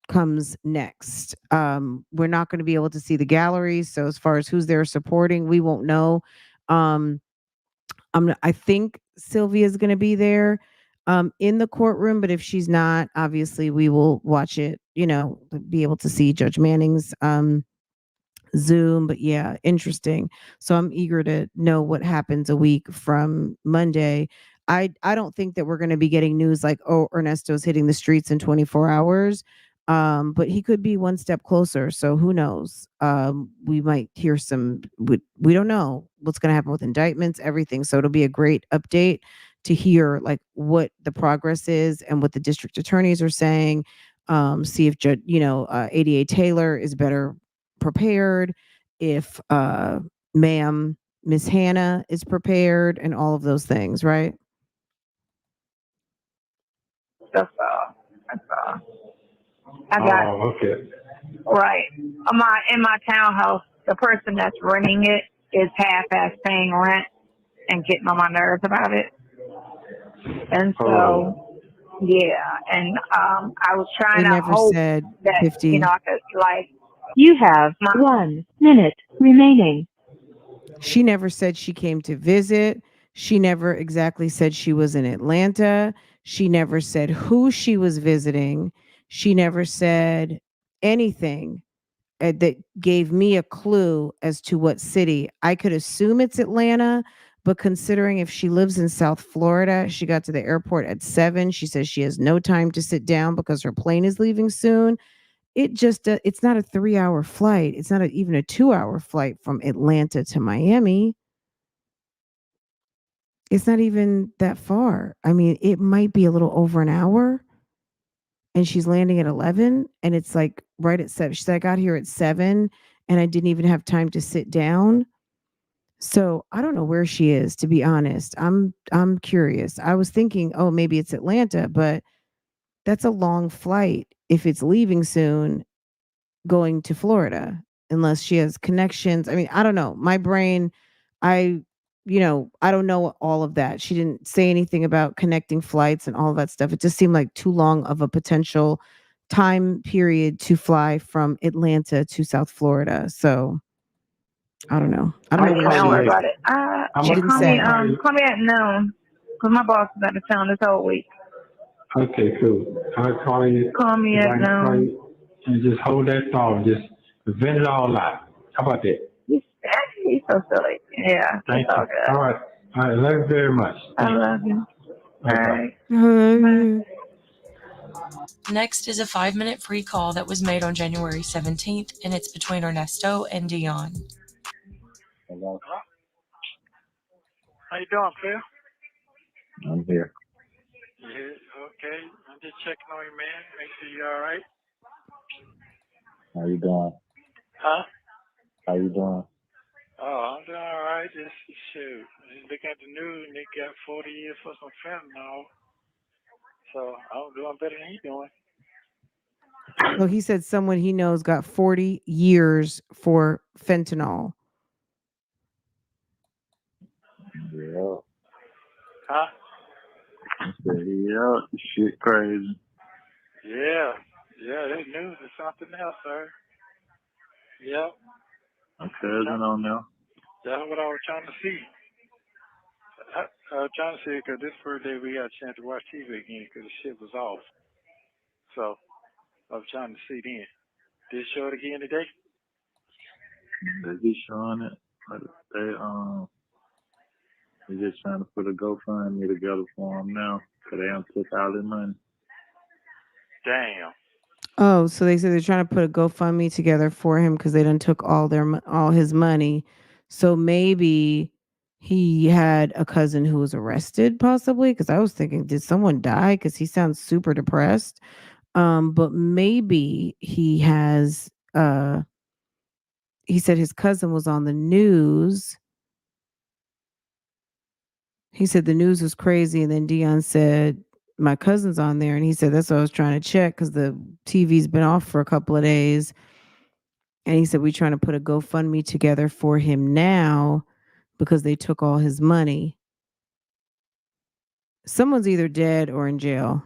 comes next. We're not going to be able to see the galleries, so as far as who's there supporting, we won't know. Um, I think Sylvia's going to be there in the courtroom, but if she's not, obviously we will watch it. Be able to see Judge Manning's Zoom. But yeah, interesting. So I'm eager to know what happens a week from Monday. I don't think that we're going to be getting news like, oh, Ernesto's hitting the streets in 24 hours. But he could be one step closer. So who knows? We might hear some. We don't know what's going to happen with indictments, everything. So it'll be a great update to hear like what the progress is and what the district attorneys are saying. See if Judge, ADA Taylor is better prepared, if ma'am Miss Hannah is prepared, and all of those things, right? That's all. That's all. I got Oh, okay. right. In my townhouse, the person that's renting it is half-ass paying rent and getting on my nerves about it. And Oh, so, yeah. And I was trying They to never hope said that 50. I could like You have 1 minute remaining. She never said she came to visit. She never exactly said she was in Atlanta. She never said who she was visiting. She never said anything that gave me a clue as to what city. I could assume it's Atlanta, but considering if she lives in South Florida, she got to the airport at 7. She says she has no time to sit down because her plane is leaving soon. It's not a 3-hour flight. It's not even a 2-hour flight from Atlanta to Miami. It's not even that far. I mean, it might be a little over an hour, and she's landing at 11, and it's like right at 7. She said, I got here at 7 and I didn't even have time to sit down. So I don't know where she is, to be honest. I'm curious. I was thinking, oh, maybe it's Atlanta, but that's a long flight if it's leaving soon, going to Florida, unless she has connections. I mean, I don't know. My brain, I, I don't know all of that. She didn't say anything about connecting flights and all of that stuff. It just seemed like too long of a potential time period to fly from Atlanta to South Florida. So I don't know. I don't know I'll where call don't she you worry is. later. about it. I'm She gonna, didn't I'm gonna say. call you. Call me at noon, cause my boss is out of town this whole week. Okay, cool. I'll call you. Call me If at I can call noon. you, and just hold that thought. Just vent it all out. How about that? He's so silly. Yeah, it's Thank all you. good. All right. All right. Love you very much. I Thank love you. you. All Okay. right. Bye. Uh, Next is a 5-minute free call that was made on January 17th, and it's between Ernesto and Dion. Hello? How you doing, Phil? I'm here. Yeah, okay. I'm just checking on you, man. Make sure you're all right. How you doing? Huh? How you doing? Oh, I'm doing all right. Just shoot. Just look at the news and they got 40 years for some fentanyl. So I'm doing better than he doing. so he said someone he knows got 40 years for fentanyl. Yeah. Huh? Yeah. Shit crazy. Yeah. Yeah, this news is something else, sir. Yep. My cousin on there. That's what I was trying to see. I was trying to see because this first day we got a chance to watch TV again because the shit was off. So I was trying to see then. Did it show it again today? They be showing it. But they just trying to put a GoFundMe together for them now. Cause they don't took all their money. Damn. Oh, so they said they're trying to put a GoFundMe together for him because they done took all his money. So maybe he had a cousin who was arrested, possibly. Because I was thinking, did someone die? Because he sounds super depressed. But maybe he has. He said his cousin was on the news. He said the news was crazy, and then Dion said my cousin's on there, and he said that's what I was trying to check because the TV's been off for a couple of days. And he said, we're trying to put a GoFundMe together for him now because they took all his money. Someone's either dead or in jail.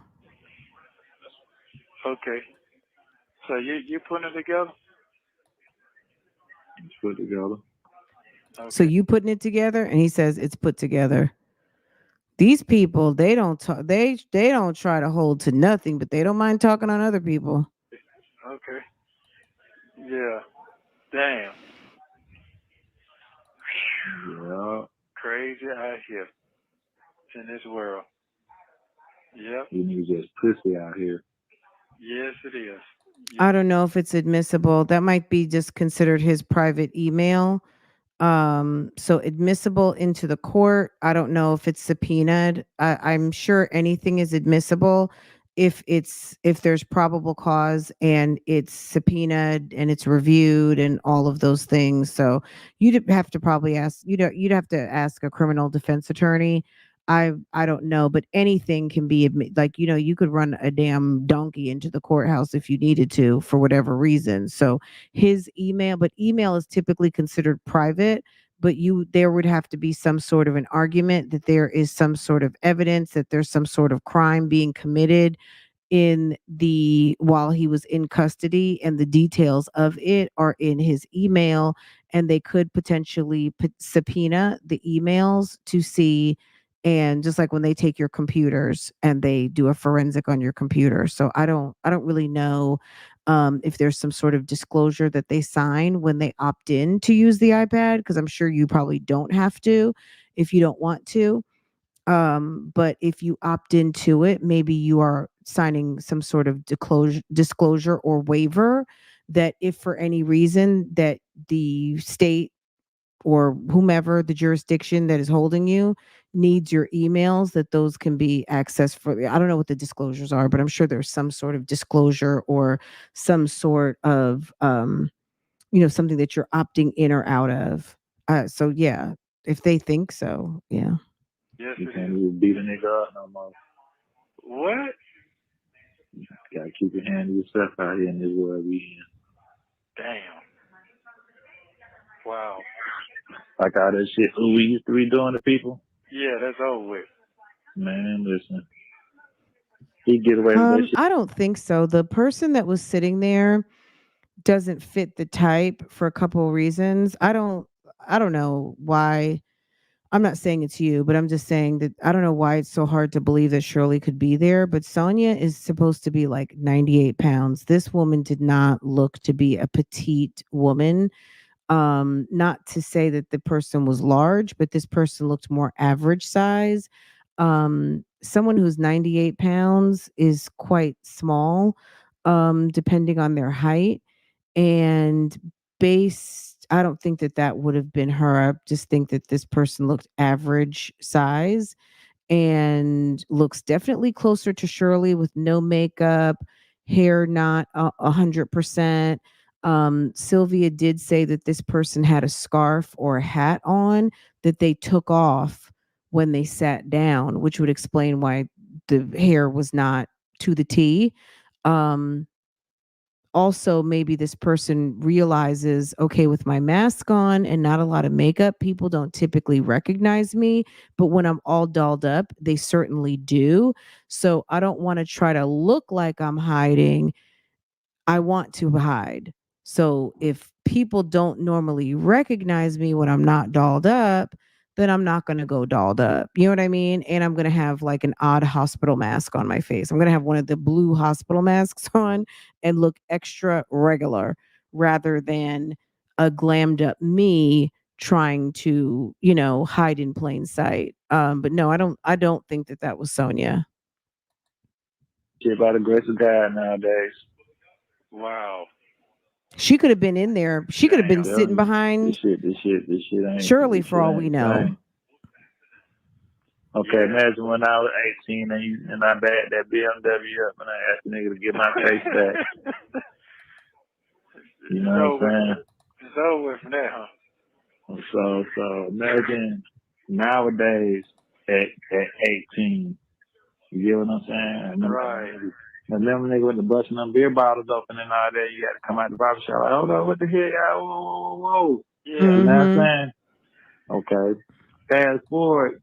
Okay. So you putting it together? It's put together. Okay. So you putting it together, and he says it's put together. These people, they don't talk. They don't try to hold to nothing, but they don't mind talking on other people. Okay. Yeah. Damn. Yeah. Crazy out here in this world. Yep. You niggas just pussy out here. Yes, it is. I don't know if it's admissible. That might be just considered his private email. So admissible into the court. I don't know if it's subpoenaed. I'm sure anything is admissible if there's probable cause and it's subpoenaed and it's reviewed and all of those things. So you'd have to probably ask, you'd have to ask a criminal defense attorney. I don't know, but anything can be like, you could run a damn donkey into the courthouse if you needed to for whatever reason. So his email, but email is typically considered private, but there would have to be some sort of an argument that there is some sort of evidence that there's some sort of crime being committed while he was in custody, and the details of it are in his email, and they could potentially subpoena the emails to see. And just like when they take your computers and they do a forensic on your computer. So I don't really know if there's some sort of disclosure that they sign when they opt in to use the iPad, because I'm sure you probably don't have to if you don't want to. But if you opt into it, maybe you are signing some sort of disclosure or waiver that if for any reason that the state or whomever the jurisdiction that is holding you needs your emails, that those can be accessed for. I don't know what the disclosures are, but I'm sure there's some sort of disclosure or some sort of something that you're opting in or out of. So yeah, if they think so, yeah. Yes, You it can't is. even beat a nigga up no more. What? Gotta keep your hand to yourself out here in this world we in. Damn. Wow. Like all that shit who we used to be doing to people. Yeah, that's over with. Man, listen. He get away with that shit. I don't think so. The person that was sitting there doesn't fit the type for a couple of reasons. I don't know why. I'm not saying it's you, but I'm just saying that I don't know why it's so hard to believe that Shirley could be there. But Sonia is supposed to be like 98 pounds. This woman did not look to be a petite woman. Not to say that the person was large, but this person looked more average size. Someone who's 98 pounds is quite small, depending on their height. And I don't think that that would have been her. I just think that this person looked average size and looks definitely closer to Shirley with no makeup, hair not 100%. Sylvia did say that this person had a scarf or a hat on that they took off when they sat down, which would explain why the hair was not to the T. Um, Also, maybe this person realizes, okay, with my mask on and not a lot of makeup, people don't typically recognize me, but when I'm all dolled up, they certainly do. So I don't want to try to look like I'm hiding. I want to hide. So if people don't normally recognize me when I'm not dolled up, then I'm not going to go dolled up. You know what I mean? And I'm going to have like an odd hospital mask on my face. I'm going to have one of the blue hospital masks on and look extra regular rather than a glammed up me trying to, hide in plain sight. But no, I don't think that that was Sonia. Shit by the grace of God nowadays. Wow. She could have been in there. She could have been Damn. sitting This behind shit ain't. Shirley This for shit all ain't we the know. same. Okay, Yeah. imagine when I was 18 and I bagged that BMW up and I asked the nigga to get my face back. You know what I'm saying? It's over with from that, huh? So imagine nowadays at 18. You get what I'm saying? Right. Remember nigga with the busting them beer bottles open and all that, you had to come out the barber shop like, hold on, what the hell, y'all? Whoa. Yeah. You know what I'm Mm-hmm. saying? Okay. Fast forward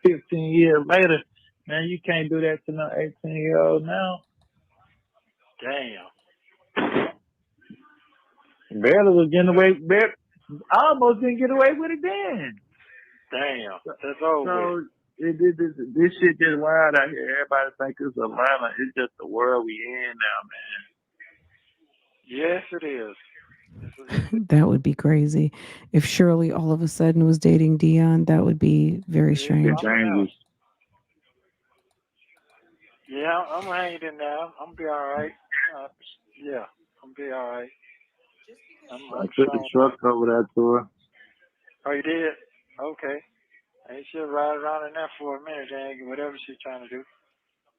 15 years later, man, you can't do that to no 18-year-old now. Damn. Barely was getting away. I almost didn't get away with it then. Damn, that's over with. So this shit just wild out here. Everybody think it's Atlanta. It's just the world we in now, man. Yes, it is. That would be crazy. If Shirley all of a sudden was dating Dion, that would be very It's strange. something else. Dangerous. Yeah, I'm hanging in there. I'm be all right. Yeah, I'm be all right. I I'm took the strong. truck over there to her. Oh, you did? Okay. Hey, she'll ride around in there for a minute, and whatever she's trying to do,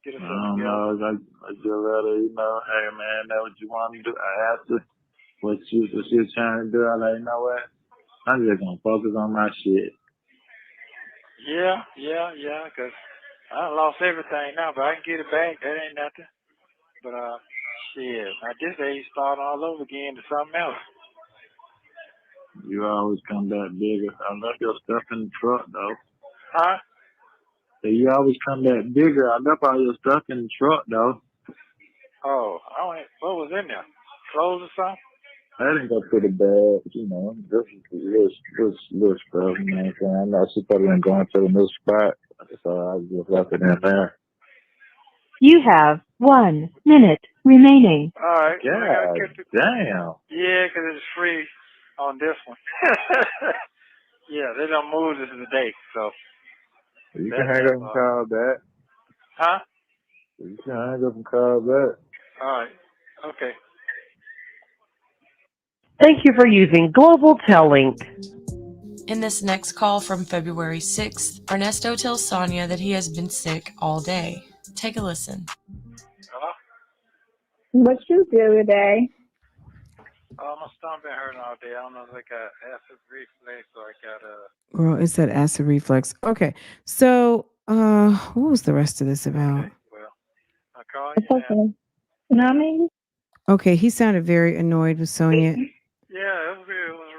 get I herself don't together. know. I just let her, hey man, that what you want to do? I asked her what she was trying to do. I like, you know what? I'm just gonna focus on my shit. Yeah, 'cause I done lost everything now, but I can get it back. That ain't nothing. But, shit, at this age, starting all over again to something else. You always come back bigger. I left your stuff in the truck though. Huh? So you always come back bigger. I left all your stuff in the truck though. Oh, what was in there? Clothes or something? I didn't go through the bag, this little stuff, you know what I'm saying? I know she probably been going to the new spot, so I just left it in there. You have 1 minute remaining. All right. Well, I gotta Yeah, catch it. damn. Yeah, 'cause it's free on this one. Yeah, they don't move this today, so. You can hang up and call back. Huh? You can hang up and call back. All right. Okay. Thank you for using Global Link. In this next call from February 6th, Ernesto tells Sonia that he has been sick all day. Take a listen. Hello? What you do today? My stomach been hurting all day. I don't know if I got acid reflux or I got Girl, it's that acid reflux. Okay. So, what was the rest of this about? Okay. Well, I'll call It's you now. okay. You know what I mean? Okay, he sounded very annoyed with Sonia. Yeah, it was a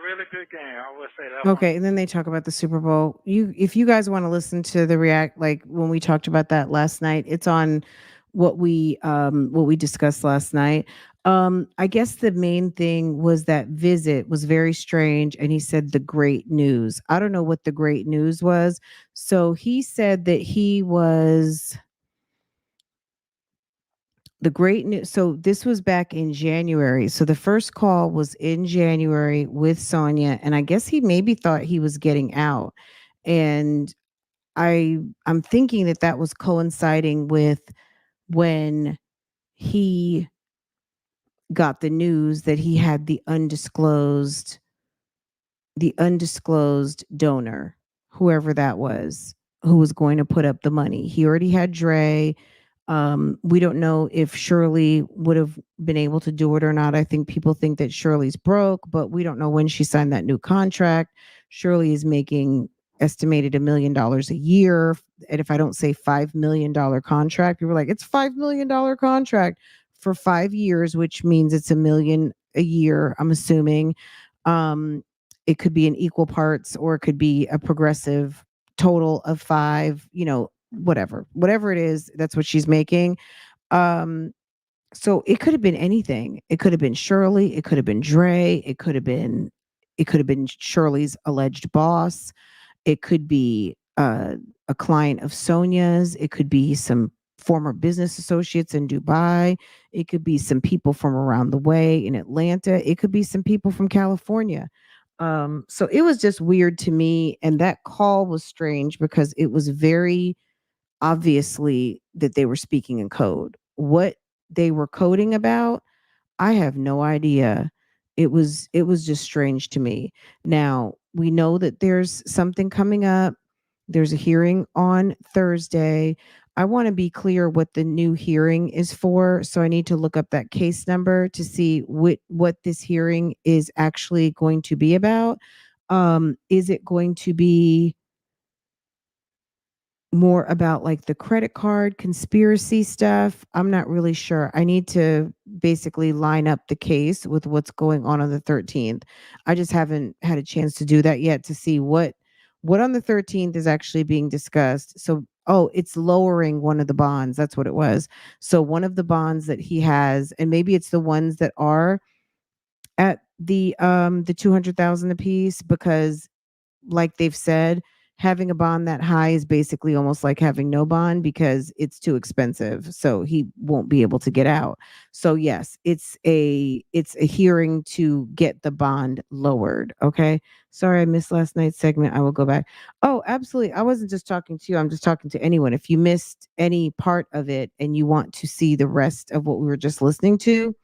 really good game. I would say that one. Okay, and then they talk about the Super Bowl. If you guys want to listen to the react, like when we talked about that last night, it's on what we discussed last night. I guess the main thing was that visit was very strange, and he said the great news. I don't know what the great news was. So he said that he was the great news. So this was back in January. So the first call was in January with Sonia, and I guess he maybe thought he was getting out. And I'm thinking that that was coinciding with when he got the news that he had the undisclosed donor, whoever that was, who was going to put up the money. He already had Dre. We don't know if Shirley would have been able to do it or not. I think people think that Shirley's broke, but we don't know when she signed that new contract. Shirley is making estimated $1 million a year. And if I don't say $5 million contract, people are like, it's $5 million contract for 5 years, which means it's $1 million a year, I'm assuming. Um, it could be in equal parts or it could be a progressive total of five, whatever it is, that's what she's making. Um, so it could have been anything. It could have been Shirley, it could have been Dre, it could have been Shirley's alleged boss. It could be a client of Sonia's. It could be some former business associates in Dubai. It could be some people from around the way in Atlanta. It could be some people from California. So it was just weird to me. And that call was strange because it was very obviously that they were speaking in code. What they were coding about, I have no idea. It was just strange to me. Now, we know that there's something coming up. There's a hearing on Thursday. I want to be clear what the new hearing is for, so I need to look up that case number to see what this hearing is actually going to be about. Is it going to be more about like the credit card conspiracy stuff? I'm not really sure. I need to basically line up the case with what's going on the 13th. I just haven't had a chance to do that yet to see what on the 13th is actually being discussed. So, oh, it's lowering one of the bonds. That's what it was. So one of the bonds that he has, and maybe it's the ones that are at the 200,000 apiece because like they've said, having a bond that high is basically almost like having no bond because it's too expensive. So he won't be able to get out. So yes, it's a hearing to get the bond lowered. Okay. Sorry, I missed last night's segment. I will go back. Oh, absolutely. I wasn't just talking to you. I'm just talking to anyone. If you missed any part of it and you want to see the rest of what we were just listening to,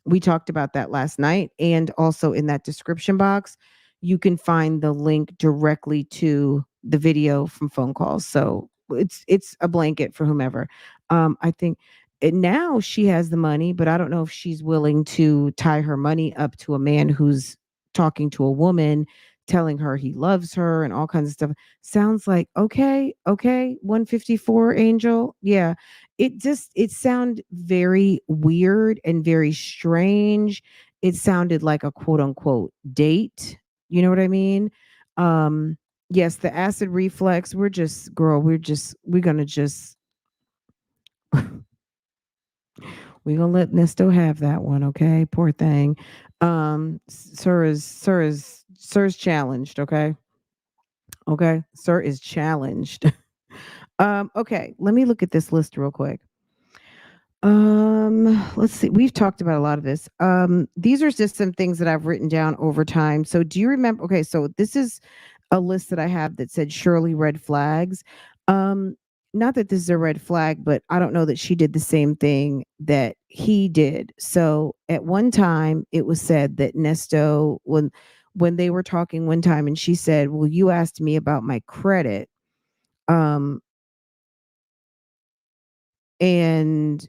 we talked about that last night. And also in that description box, you can find the link directly to the video from phone calls. So it's a blanket for whomever. I think now she has the money, but I don't know if she's willing to tie her money up to a man who's talking to a woman, telling her he loves her and all kinds of stuff. Sounds like okay, okay, 154 Angel. Yeah, it sounded very weird and very strange. It sounded like a quote unquote date. You know what I mean? Um, yes, the acid reflex. We're just girl, we're gonna just we're gonna let Nesto have that one, okay? Poor thing. Sir is challenged, okay? Okay. Sir is challenged. Okay, let me look at this list real quick. Let's see. We've talked about a lot of this. These are just some things that I've written down over time. So do you remember? Okay, so this is a list that I have that said Shirley red flags. Um, Not that this is a red flag, but I don't know that she did the same thing that he did. So at one time it was said that Nesto when they were talking one time and she said, "Well, you asked me about my credit." Um and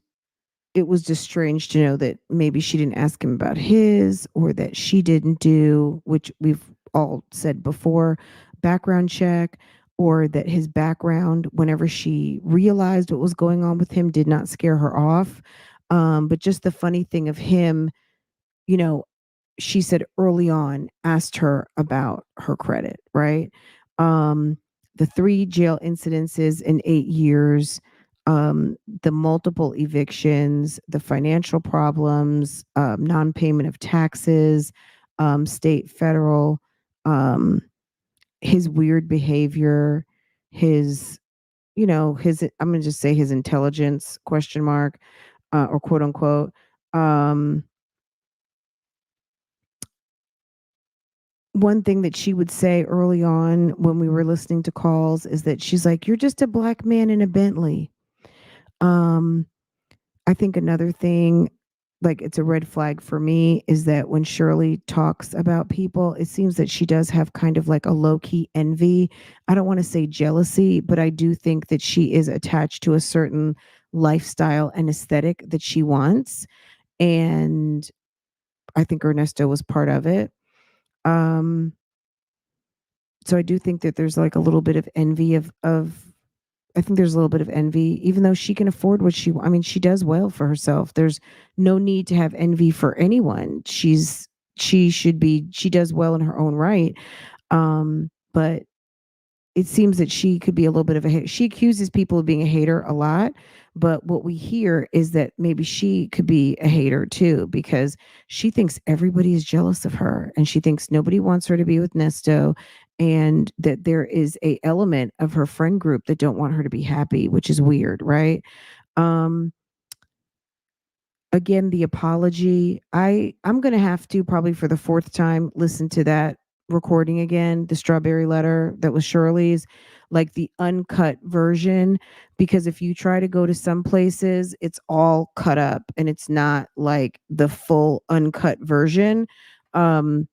it was just strange to know that maybe she didn't ask him about his or that she didn't do, which we've all said before, background check, or that his background, whenever she realized what was going on with him, did not scare her off. But just the funny thing of him, you know, she said early on, asked her about her credit, right? Um, the three jail incidences in 8 years, the multiple evictions, the financial problems, non-payment of taxes, state, federal, um, his weird behavior, his, I'm going to just say his intelligence, question mark, or quote unquote. Um, One thing that she would say early on when we were listening to calls is that she's like, "You're just a black man in a Bentley." Um, I think another thing, like it's a red flag for me, is that when Shirley talks about people, it seems that she does have kind of like a low key envy. I don't want to say jealousy, but I do think that she is attached to a certain lifestyle and aesthetic that she wants. And I think Ernesto was part of it. Um, so I do think that there's like a little bit of envy of I think there's a little bit of envy, even though she can afford what I mean, she does well for herself. There's no need to have envy for anyone. She does well in her own right. But it seems that she could be a little bit of a she accuses people of being a hater a lot, but what we hear is that maybe she could be a hater too because she thinks everybody is jealous of her and she thinks nobody wants her to be with Nesto and that there is a element of her friend group that don't want her to be happy, which is weird, right? um Again, the apology. I'm going to have to probably for the fourth time listen to that recording again, the strawberry letter that was Shirley's, like the uncut version, because if you try to go to some places, it's all cut up and it's not like the full uncut version. Um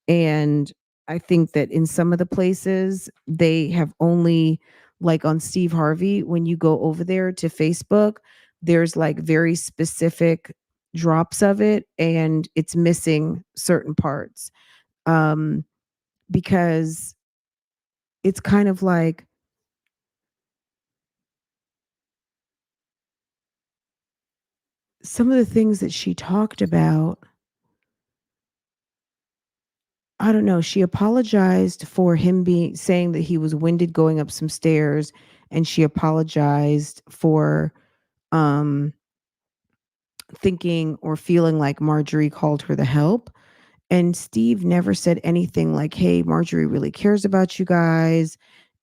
and I think that in some of the places, they have only, like on Steve Harvey, when you go over there to Facebook, there's like very specific drops of it and it's missing certain parts. Um, because it's kind of like some of the things that she talked about. I don't know. She apologized for him being saying that he was winded going up some stairs, and she apologized for um thinking or feeling like Marjorie called her the help. And Steve never said anything like, hey, Marjorie really cares about you guys.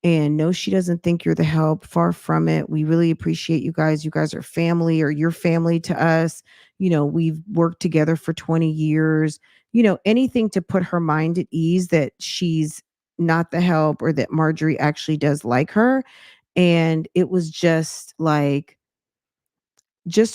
And no, she doesn't think you're the help. Far from it. We really appreciate you guys. You guys are family, or you're family to us. We've worked together for 20 years. Anything to put her mind at ease that she's not the help, or that Marjorie actually does like her. And it was just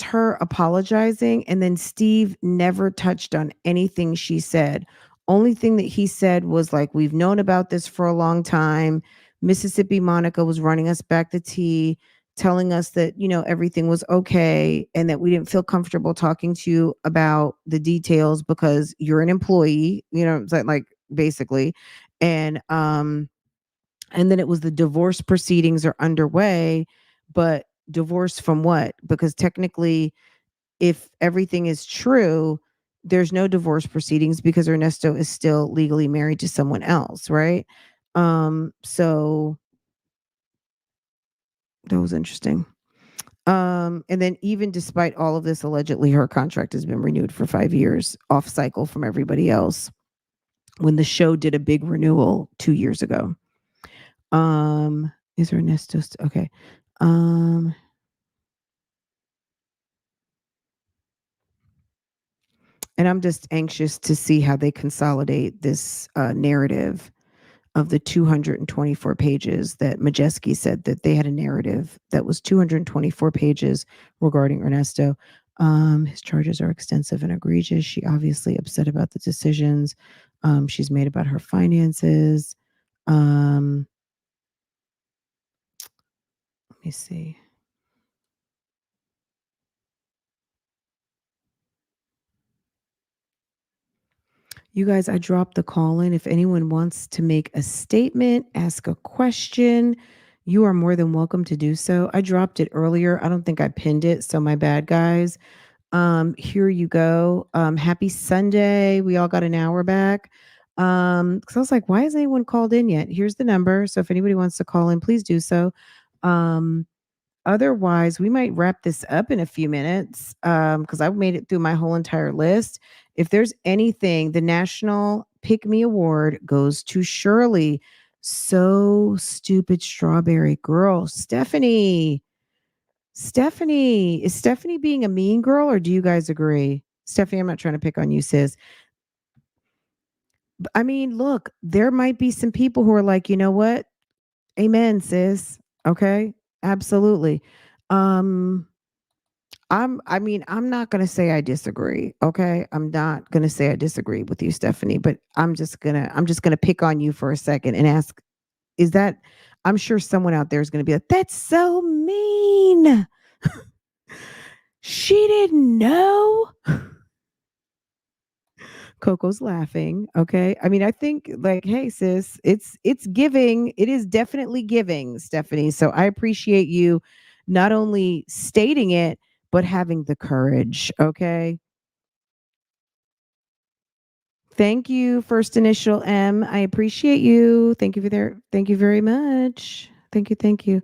her apologizing, and then Steve never touched on anything she said. Only thing that he said was like, we've known about this for a long time. Mississippi Monica was running us back the tea, telling us that, everything was okay, and that we didn't feel comfortable talking to you about the details because you're an employee, it's like basically. And then it was the divorce proceedings are underway, but divorce from what? Because technically, if everything is true, there's no divorce proceedings because Ernesto is still legally married to someone else, right? So that was interesting. And then even despite all of this, allegedly her contract has been renewed for 5 years, off cycle from everybody else, when the show did a big renewal 2 years ago. Is Ernesto okay? Um, and I'm just anxious to see how they consolidate this narrative of the 224 pages that Majeski said that they had a narrative that was 224 pages regarding Ernesto. His charges are extensive and egregious. She obviously upset about the decisions she's made about her finances. Let me see. You guys, I dropped the call in. If anyone wants to make a statement, ask a question, you are more than welcome to do so. I dropped it earlier. I don't think I pinned it, so my bad, guys. Here you go. Happy Sunday. We all got an hour back. Because I was like, why has anyone called in yet? Here's the number. So if anybody wants to call in, please do so. Otherwise, we might wrap this up in a few minutes because I've made it through my whole entire list. If there's anything, the National Pick Me Award goes to Shirley. So stupid, strawberry girl. Stephanie. Stephanie. Is Stephanie being a mean girl, or do you guys agree? Stephanie, I'm not trying to pick on you, sis. I mean, look, there might be some people who are like, you know what? Amen, sis. Okay. Absolutely. Um, I'm not gonna say I disagree. Okay. I'm not gonna say I disagree with you, Stephanie, but I'm just gonna pick on you for a second and ask, is that I'm sure someone out there is gonna be like, that's so mean. She didn't know. Coco's laughing. Okay. I mean, I think like, hey, sis, it's giving. It is definitely giving, Stephanie. So I appreciate you not only stating it, but having the courage. Okay. Thank you, first initial M. I appreciate you. Thank you for there. Thank you very much. Thank you. Thank you.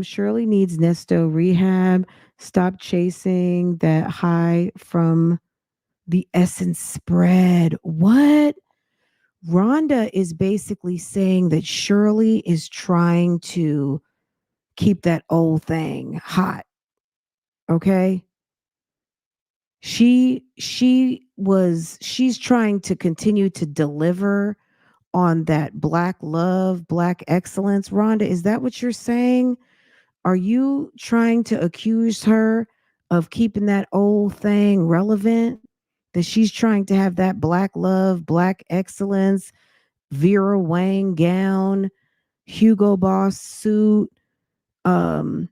Shirley needs Nesto rehab. Stop chasing that high from the essence spread. What? Rhonda is basically saying that Shirley is trying to keep that old thing hot. Okay? She's trying to continue to deliver on that black love, black excellence. Rhonda, is that what you're saying? Are you trying to accuse her of keeping that old thing relevant? That she's trying to have that black love, black excellence, Vera Wang gown, Hugo Boss suit. Um,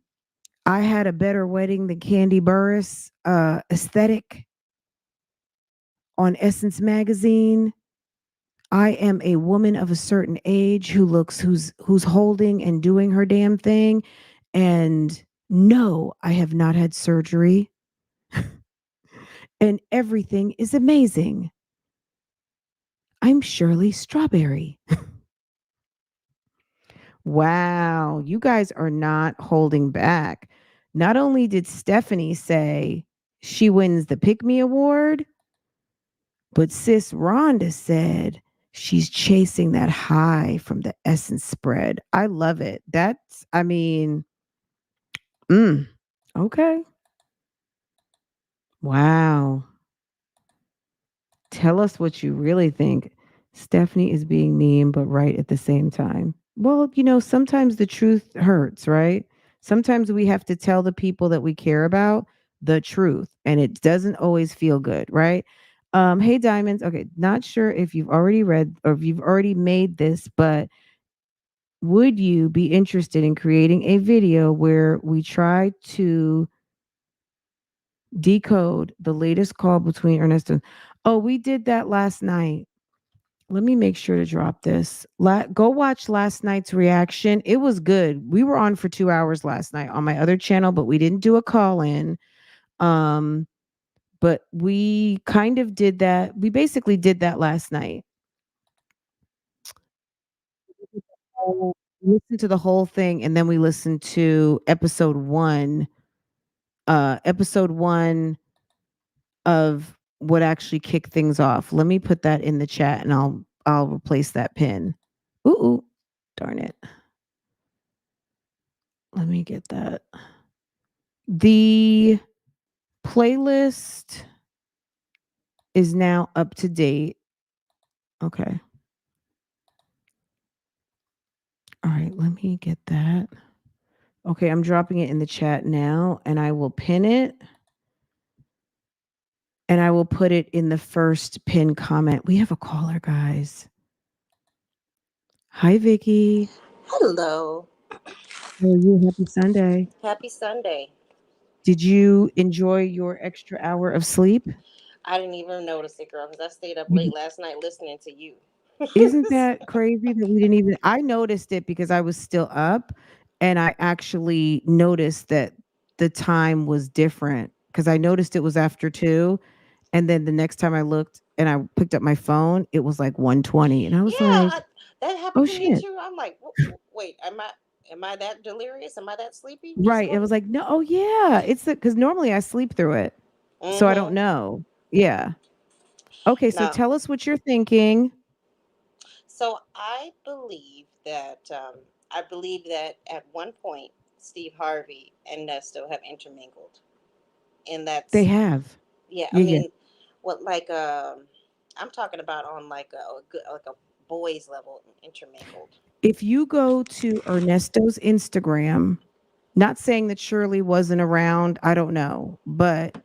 I had a better wedding than Candy Burris aesthetic on Essence magazine. I am a woman of a certain age who's holding and doing her damn thing. And no, I have not had surgery. And everything is amazing. I'm Shirley Strawberry. Wow, you guys are not holding back. Not only did Stephanie say she wins the Pick Me Award, But sis Rhonda said she's chasing that high from the Essence spread. I love it. That's, I mean, mm, okay. Wow. Tell us what you really think. Stephanie is being mean, but right at the same time. Well, sometimes the truth hurts, right? Sometimes we have to tell the people that we care about the truth, and it doesn't always feel good, right? Hey, Diamonds. Okay, not sure if you've already read or if you've already made this, but would you be interested in creating a video where we try to decode the latest call between Ernesto? Oh, we did that last night. Let me make sure to drop this. Go watch last night's reaction. It was good. We were on for 2 hours last night on my other channel, but we didn't do a call in. Um, but we kind of did that. We basically did that last night. Listen to the whole thing, and then we listened to episode one of what actually kicked things off. Let me put that in the chat, and I'll replace that pin. Ooh, darn it. Let me get that. The playlist is now up to date. Okay. All right, let me get that. Okay, I'm dropping it in the chat now, and I will pin it. And I will put it in the first pin comment. We have a caller, guys. Hi, Vicky. Hello. How are you? Happy Sunday. Happy Sunday. Did you enjoy your extra hour of sleep? I didn't even notice it, girl, because I stayed up You late last night listening to you. Isn't that crazy that we didn't even I noticed it because I was still up, and I actually noticed that the time was different because I noticed it was after 2, and then the next time I looked and I picked up my phone, it was like 1:20, and I was Yeah, like, that "Oh, happened to me shit." too. I'm like, wait, am I that delirious? Am I that sleepy? Just Right, it was like, "No, oh, yeah." It's because normally I sleep through it, so I don't mm-hmm. know. Yeah. Okay, so No. tell us what you're thinking. So I believe that at one point Steve Harvey and Nesto have intermingled, and They that's have. yeah. I Yeah, yeah. mean, what like I'm talking about on like a boys level intermingled. If you go to Ernesto's Instagram, not saying that Shirley wasn't around, I don't know, but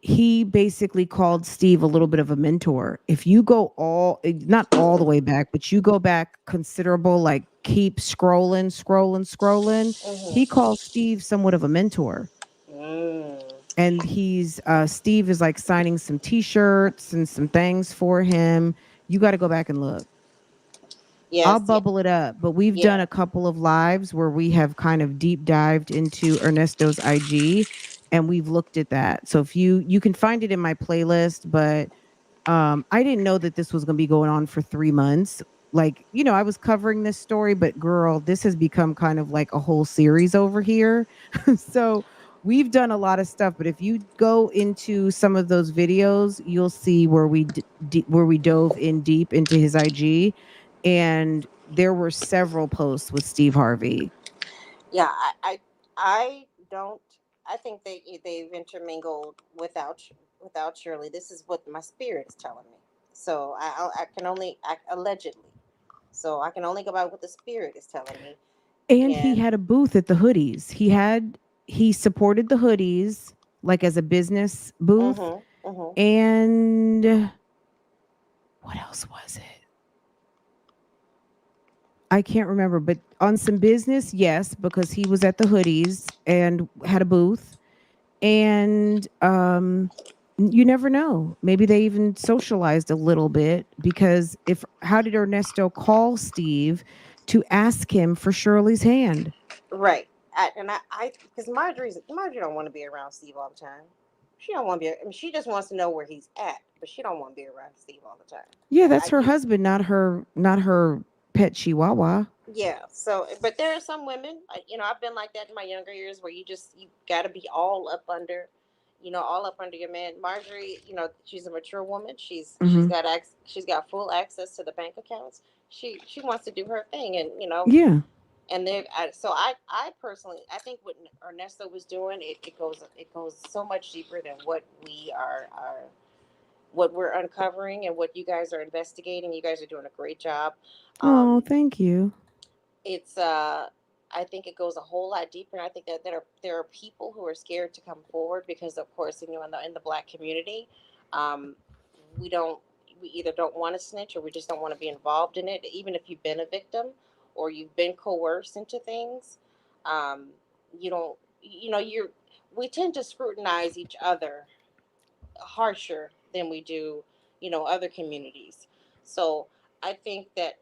he basically called Steve a little bit of a mentor. If you go not all the way back, but you go back considerable, like keep scrolling, scrolling, scrolling, he Mm-hmm. calls Steve somewhat of a mentor. Mm. And Steve is like signing some t-shirts and some things for him. You got to go back and look. I'll Yes, yeah, bubble it up, but we've done yeah. a couple of lives where we have kind of deep dived into Ernesto's IG, and we've looked at that. So if you can find it in my playlist, but I didn't know that this was going to be going on for 3 months. Like, I was covering this story, but girl, this has become kind of like a whole series over here. So we've done a lot of stuff, but if you go into some of those videos, you'll see where where we dove in deep into his IG, and there were several posts with Steve Harvey. Yeah, I don't. I think they've intermingled without Shirley. This is what my spirit is telling me. So I can only allegedly. So I can only go by what the spirit is telling me. And he And had a booth at the hoodies. He supported the hoodies like as a business booth. mhm, mhm. And what else was it? I can't remember, but on some business, yes, because he was at the hoodies and had a booth. And you never know. Maybe they even socialized a little bit because if how did Ernesto call Steve to ask him for Shirley's hand? Right. I because Marjorie don't want to be around Steve all the time. She don't want to be. I mean, she just wants to know where he's at, but she don't want to be around Steve all the time. Yeah, that's I her you know. husband, not her pet chihuahua. Yeah. So, but there are some women, I've been like that in my younger years, where you got to be all up under, all up under your man. Marjorie, she's a mature woman. She's Mhm. got she's got full access to the bank accounts. She wants to do her thing, and Yeah. and they so I personally I think what Ernesto was doing, it goes so much deeper than what we are what we're uncovering and what you guys are investigating. You guys are doing a great job. Oh, Um, thank you. it's I think it goes a whole lot deeper, and I think that there are people who are scared to come forward because, of course, in the black community, um, we don't we either don't want to snitch or we just don't want to be involved in it, even if you've been a victim or you've been coerced into things. Um, you don't you're we tend to scrutinize each other harsher than we do other communities. So I think that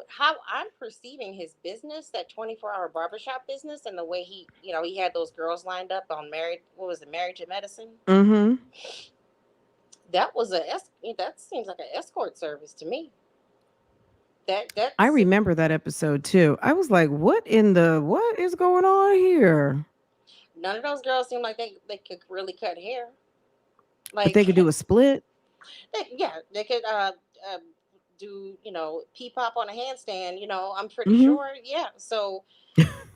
how I'm perceiving his business, that 24-hour barbershop business, and the way he had those girls lined up on Married to Medicine. Mhm. That was that seems like an escort service to me. I That's remember that episode too. I was like, what is going on here?" None of those girls seem like they could really cut hair. But Like they could do a split. they could do pee pop on a handstand. I'm pretty Mhm. sure. Yeah. So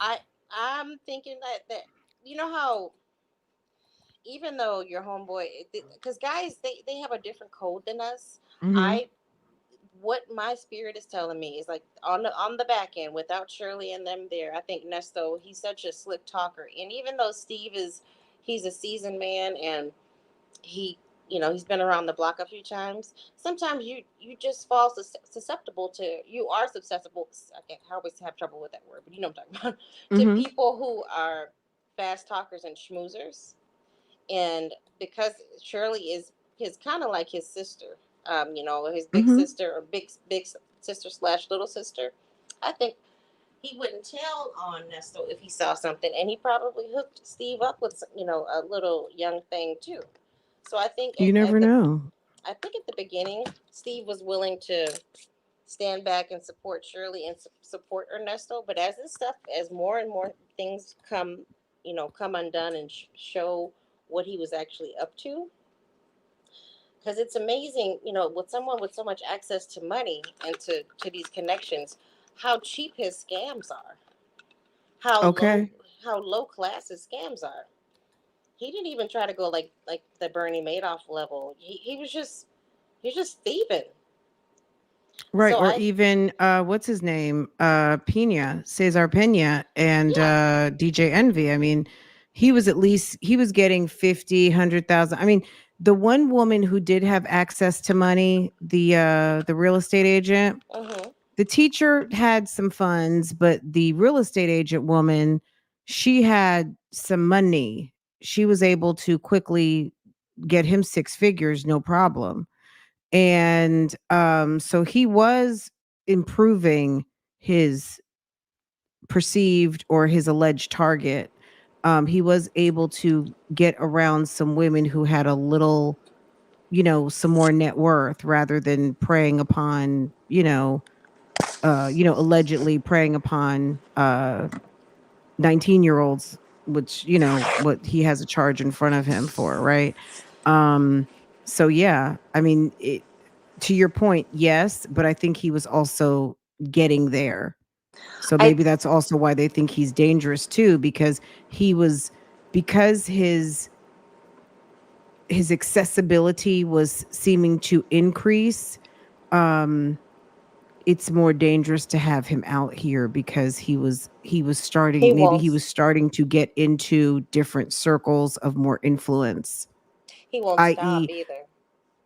I I'm thinking that how, even though your homeboy, because guys, they have a different code than us. Mhm. I What my spirit is telling me is, like, on the back end, without Shirley and them there, I think Nesto, he's such a slick talker, and even though he's a seasoned man, and he he's been around the block a few times. Sometimes you just fall susceptible to you are susceptible. I always have trouble with that word, but you know what I'm talking about. To Mhm. people who are fast talkers and schmoozers, and because Shirley is his kind of like his sister, his big Mhm. sister, or big sister slash little sister. I think he wouldn't tell on Nesto if he saw something, and he probably hooked Steve up with a little young thing too. So I think You never know. at the beginning, Steve was willing to stand back and support Shirley and support Ernesto. But as more and more things come undone and show what he was actually up to, because it's amazing, with someone with so much access to money and to these connections, how cheap his scams are, how low Okay. how low class his scams are. He didn't even try to go like the Bernie Madoff level. He was just thieving. Right, So or I even what's his name? Pena, Cesar Pena and Yeah. DJ Envy. I mean, he was getting 50, 100,000. I mean, the one woman who did have access to money, the real estate agent, Mhm. the teacher had some funds, but the real estate agent woman, she had some money. She was able to quickly get him six figures, no problem. And so he was improving his perceived or his alleged target. He was able to get around some women who had a little, some more net worth rather than preying upon, allegedly preying upon 19-year-olds, which, what he has a charge in front of him for, right? Um, so yeah, I mean, to your point, yes, but I think he was also getting there. So I maybe that's also why they think he's dangerous too, because he was because his accessibility was seeming to increase. Um, it's more dangerous to have him out here because he was he starting, maybe he won't was starting to get into different circles of more influence, he won't stop i.e. either.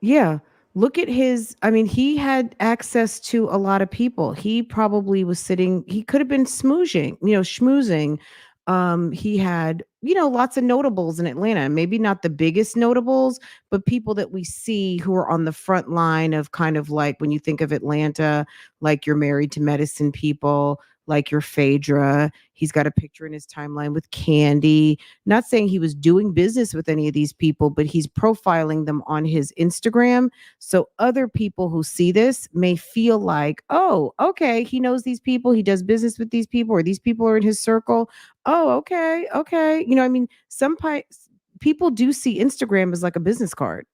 Yeah. Look at his, I mean, he had access to a lot of people. He probably was sitting, he could have been schmoozing. He had, lots of notables in Atlanta. Maybe not the biggest notables, but people that we see who are on the front line of, kind of like when you think of Atlanta, like your Married to Medicine people, like your Phaedra. He's got a picture in his timeline with Candy. Not saying he was doing business with any of these people, but he's profiling them on his Instagram. So other people who see this may feel like, oh, okay, he knows these people, he does business with these people, or these people are in his circle. Oh, okay, okay. I mean, people do see Instagram as like a business card.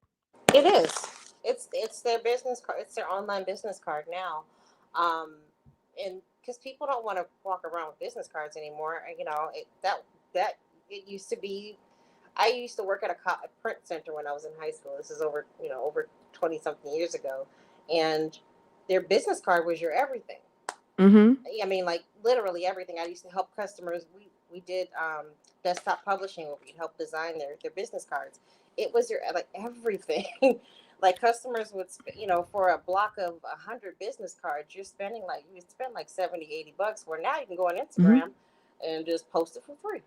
It is. It's their business card. It's their online business card now, and because people don't want to walk around with business cards anymore. That it used to be. I used to work at a print center when I was in high school. This is over 20 something years ago, and their business card was your everything. Mm-hmm. I mean, like literally everything. I used to help customers. We did desktop publishing where we'd help design their business cards. It was your like everything. Like customers would, for a block of 100 business cards, you spend like 70, $80. Where now you can go on Mm-hmm. Instagram and just post it for free.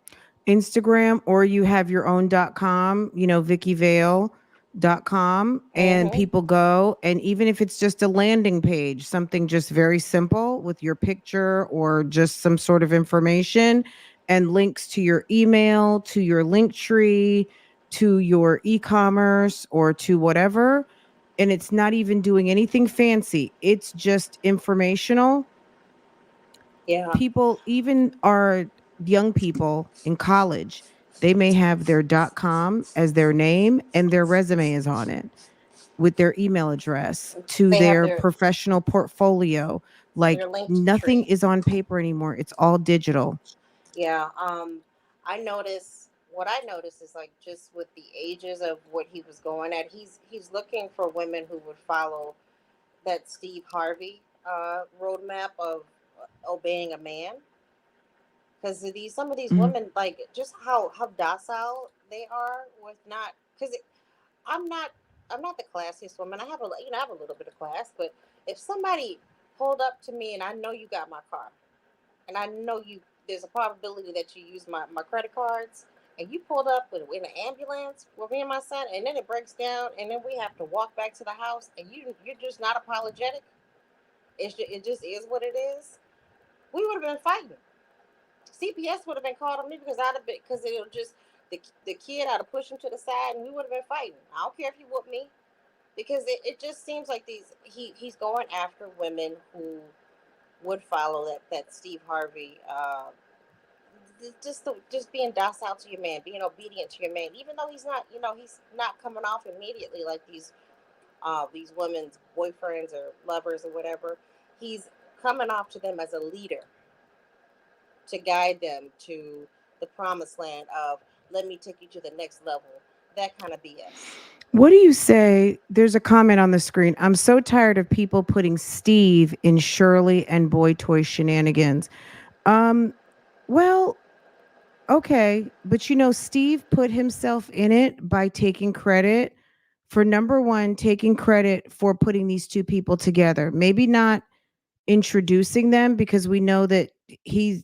Instagram, or you have your own .com, VickyVale.com, and Mm-hmm. people go, and even if it's just a landing page, something just very simple with your picture or just some sort of information and links to your email, to your link tree, to your e-commerce or to whatever, and it's not even doing anything fancy. It's just informational. Yeah. People, even our young people in college, they may have their .com as their name and their resume is on it with their email address to They have their professional portfolio. their Like linked nothing tree. is on paper anymore. It's all digital. Yeah. What I notice is like just with the ages of what he was going at, he's looking for women who would follow that Steve Harvey roadmap of obeying a man. Because some of these Mhm. women, like just how docile they are with not. Because I'm not I'm not the classiest woman. I have a little bit of class, but if somebody pulled up to me and I know you got my car, and I know there's a probability that you use my credit cards, and you pulled up in an ambulance with me and my son, and then it breaks down, and then we have to walk back to the house, and you're just not apologetic. It just is what it is. We would have been fighting. CPS would have been called on me because it would just the kid I'd have pushed him to the side, and we would have been fighting. I don't care if you whoop me, because it just seems like he's going after women who would follow that Steve Harvey just being docile to your man, being obedient to your man, even though he's not coming off immediately like these women's boyfriends or lovers or whatever. He's coming off to them as a leader to guide them to the promised land of let me take you to the next level. That kind of BS. What do you say? There's a comment on the screen. I'm so tired of people putting Steve in Shirley and boy toy shenanigans. Um, well, okay, but Steve put himself in it by taking credit for number one, taking credit for putting these two people together. Maybe not introducing them because we know that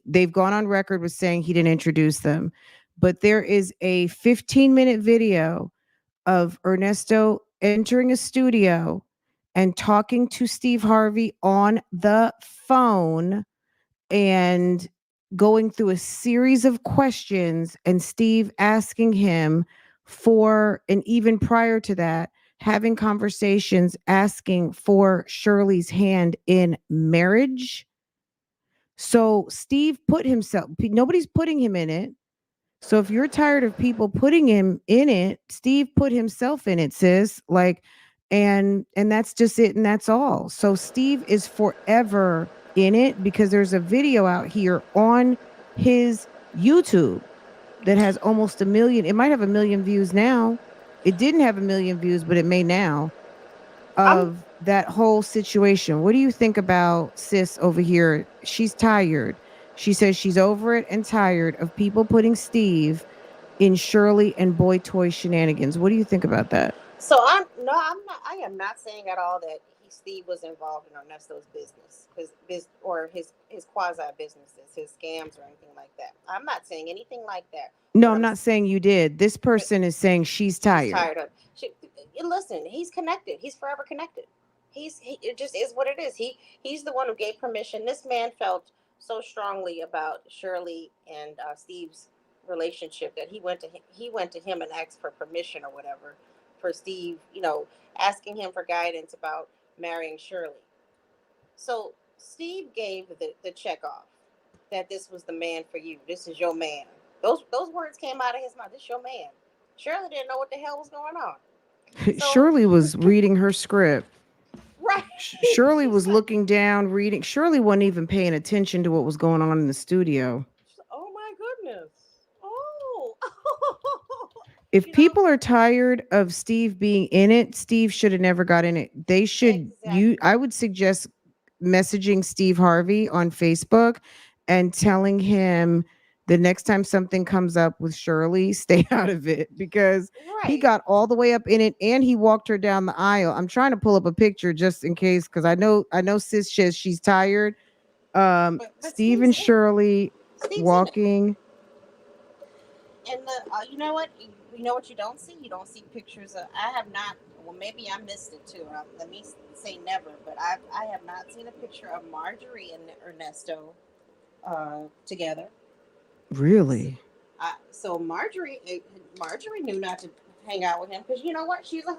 they've gone on record with saying he didn't introduce them. But there is a 15-minute video of Ernesto entering a studio and talking to Steve Harvey on the phone and going through a series of questions, and Steve asking him for, and even prior to that, having conversations asking for Shirley's hand in marriage. So Steve put himself, nobody's putting him in it. So if you're tired of people putting him in it, Steve put himself in it, sis. Like, and that's just it, and that's all. So Steve is forever in it because there's a video out here on his YouTube that has almost 1 million. It might have 1 million views now. It didn't have 1 million views, but it may now, I'm of that whole situation. What do you think about sis over here? She's tired. She says she's over it and tired of people putting Steve in Shirley and boy toy shenanigans. What do you think about that? So I'm not. I am not saying at all that Steve was involved in Ernesto's business, his quasi businesses, his scams or anything like that. I'm not saying anything like that. No, What I'm I'm not saying you did. This but person is saying she's she's tired. tired of. Listen, he's connected. He's forever connected. It just is what it is. He's the one who gave permission. This man felt so strongly about Shirley and Steve's relationship that he went to him and asked for permission or whatever for Steve. Asking him for guidance about marrying Shirley. So Steve gave the check off that this was the man for you. This is your man. Those words came out of his mouth. This is your man. Shirley didn't know what the hell was going on. So Shirley was reading her script. right, Shirley she's was like, looking down, reading. Shirley wasn't even paying attention to what was going on in the studio. oh my goodness. Oh, If you know people are tired of Steve being in it, Steve should have never got in it. They should I exactly. would suggest messaging Steve Harvey on Facebook and telling him the next time something comes up with Shirley, stay out of it because he Right. got all the way up in it and he walked her down the aisle. I'm trying to pull up a picture just in case because I know sis says she's tired. But Steve and Steve's in it. Shirley Steve's in it. walking. And you know what? You know what you don't see? You don't see pictures of. I have not. Well, maybe I missed it too. Let me say never, but I have not seen a picture of Marjorie and Ernesto together. So, Really? so Marjorie knew not to hang out with him because you know what? She's an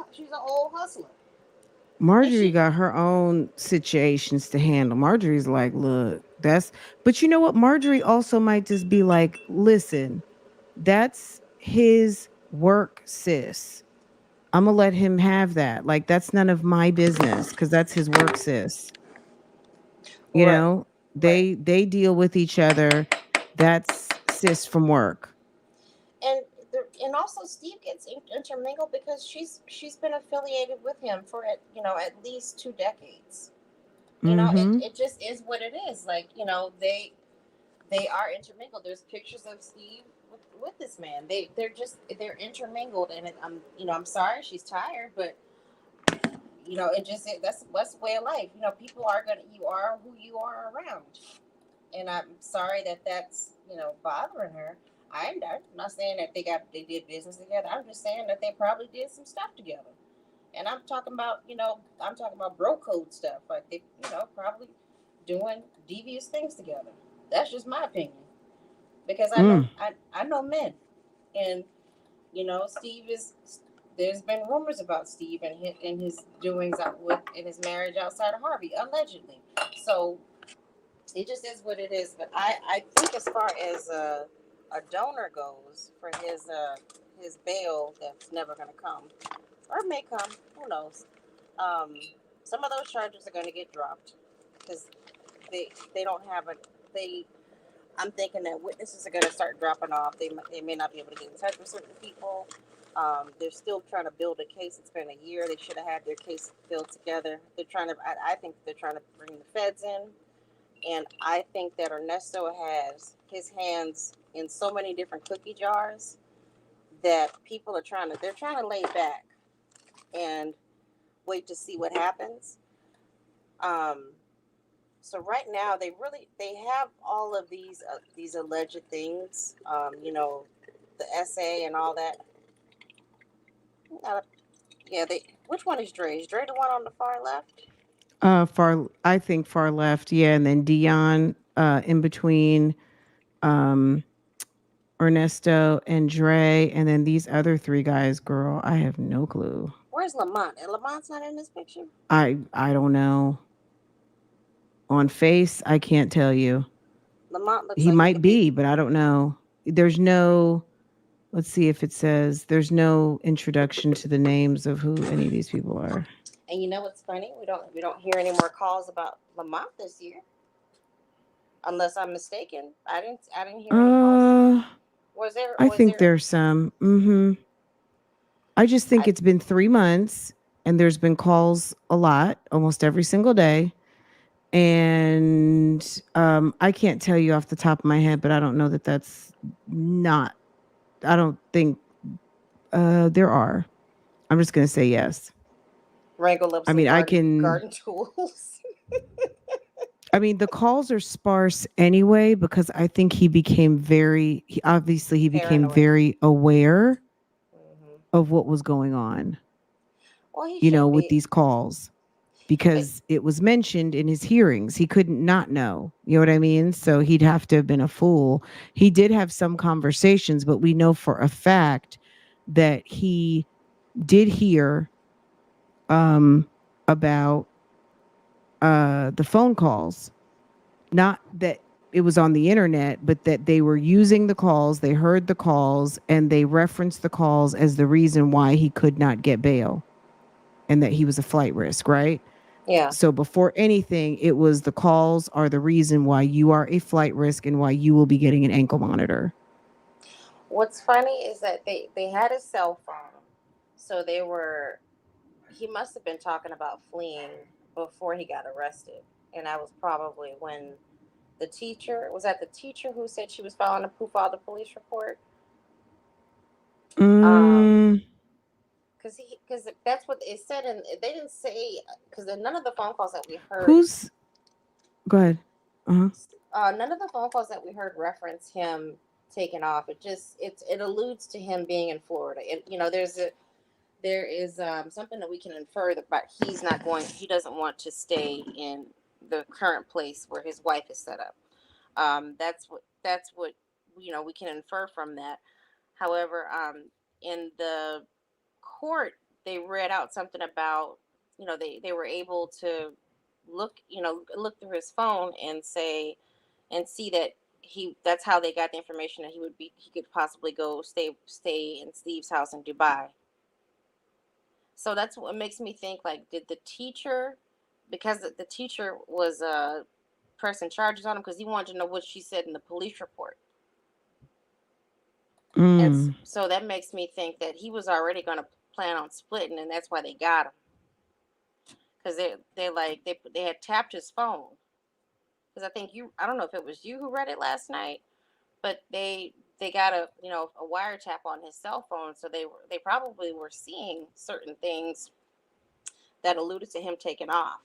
old hustler, and Marjorie she got her own situations to handle. Marjorie's like, look, but you know what? Marjorie also might just be like, listen, that's his work, sis. I'm gonna let him have that. Like, that's none of my business because that's his work, sis. You right, know, right. they deal with each other. That's sis from work. And and also Steve gets intermingled because she's been affiliated with him for at least 2 decades. Mm-hmm. It just is what it is. Like they are intermingled. There's pictures of Steve with this man. They're intermingled, and I'm sorry she's tired, but that's the way of life. People are gonna you are who you are around, and I'm sorry that that's bothering her. I'm not saying that they did business together. I'm just saying that they probably did some stuff together. And I'm talking about bro code stuff. Like they, probably doing devious things together. That's just my opinion. Because Mm. I know men. And, Steve is, there's been rumors about Steve and his doings in his marriage outside of Harvey, allegedly. So it just is what it is. But I think as far as a donor goes for his bail that's never going to come, or may come, who knows? Um, some of those charges are going to get dropped because they don't have a they. I'm thinking that witnesses are going to start dropping off. They may not be able to get in touch with certain people. They're still trying to build a case. It's been a year. They should have had their case built together. They're trying to. I think they're trying to bring the feds in, and I think that Ernesto has his hands in so many different cookie jars that people are trying to. They're trying to lay back and wait to see what happens. Um, so right now they have all of these alleged things. The essay and all that. Uh, yeah, they. Which one is Dre? Is Dre the one on the far left? I think far left, yeah, and then Dion in between um Ernesto and Dre, and then these other three guys, girl, I have no clue. Where's Lamont? And Lamont's not in this picture. I don't know. On face, I can't tell you. Lamont looks He like he might could be. be, but I don't know. There's no let's see if it says there's no introduction to the names of who any of these people are. And you know what's funny? We don't hear any more calls about Lamont this year, unless I'm mistaken. I didn't hear any calls. Uh Was there? I Was think there? there's some. I just think I it's been 3 months and there's been calls a lot, almost every single day. And I can't tell you off the top of my head, but I don't know that that's not. I don't think there are. I'm just gonna say yes. wrangle up I some mean, I garden can. garden tools. I mean, the calls are sparse anyway because I think he became obviously he became Paranoid. very aware Hmm. of what was going on, Well, he should with be. these calls But because it was mentioned in his hearings. He couldn't not know. You know what I mean? So he'd have to have been a fool. He did have some conversations, but we know for a fact that he did hear about the phone calls. Not that it was on the internet, but that they were using the calls, they heard the calls, and they referenced the calls as the reason why he could not get bail and that he was a flight risk, right? Yeah. So before anything, it was the calls are the reason why you are a flight risk and why you will be getting an ankle monitor. What's funny is that they had a cell phone, so they were. He must have been talking about fleeing before he got arrested, and that was probably when the teacher was that the teacher who said she was who filed a police report. Um, Mm, because that's what it said, and they didn't say because none of the phone calls that we heard, who's go ahead. Uh-huh. none of the phone calls that we heard reference him taking off. It alludes to him being in Florida, and there is something that we can infer that, but he doesn't want to stay in the current place where his wife is set up. That's what we can infer from that. However, in the court, they read out something about they were able to look through his phone and see that that's how they got the information that he could possibly go stay in Steve's house in Dubai. So that's what makes me think, like, did the teacher, because the teacher was pressing charges on him because he wanted to know what she said in the police report. And Mm, so that makes me think that he was already going to plan on splitting, and that's why they got him. Because they had tapped his phone. Because I don't know if it was you who read it last night, but they got a wiretap on his cell phone, so they probably were seeing certain things that alluded to him taking off.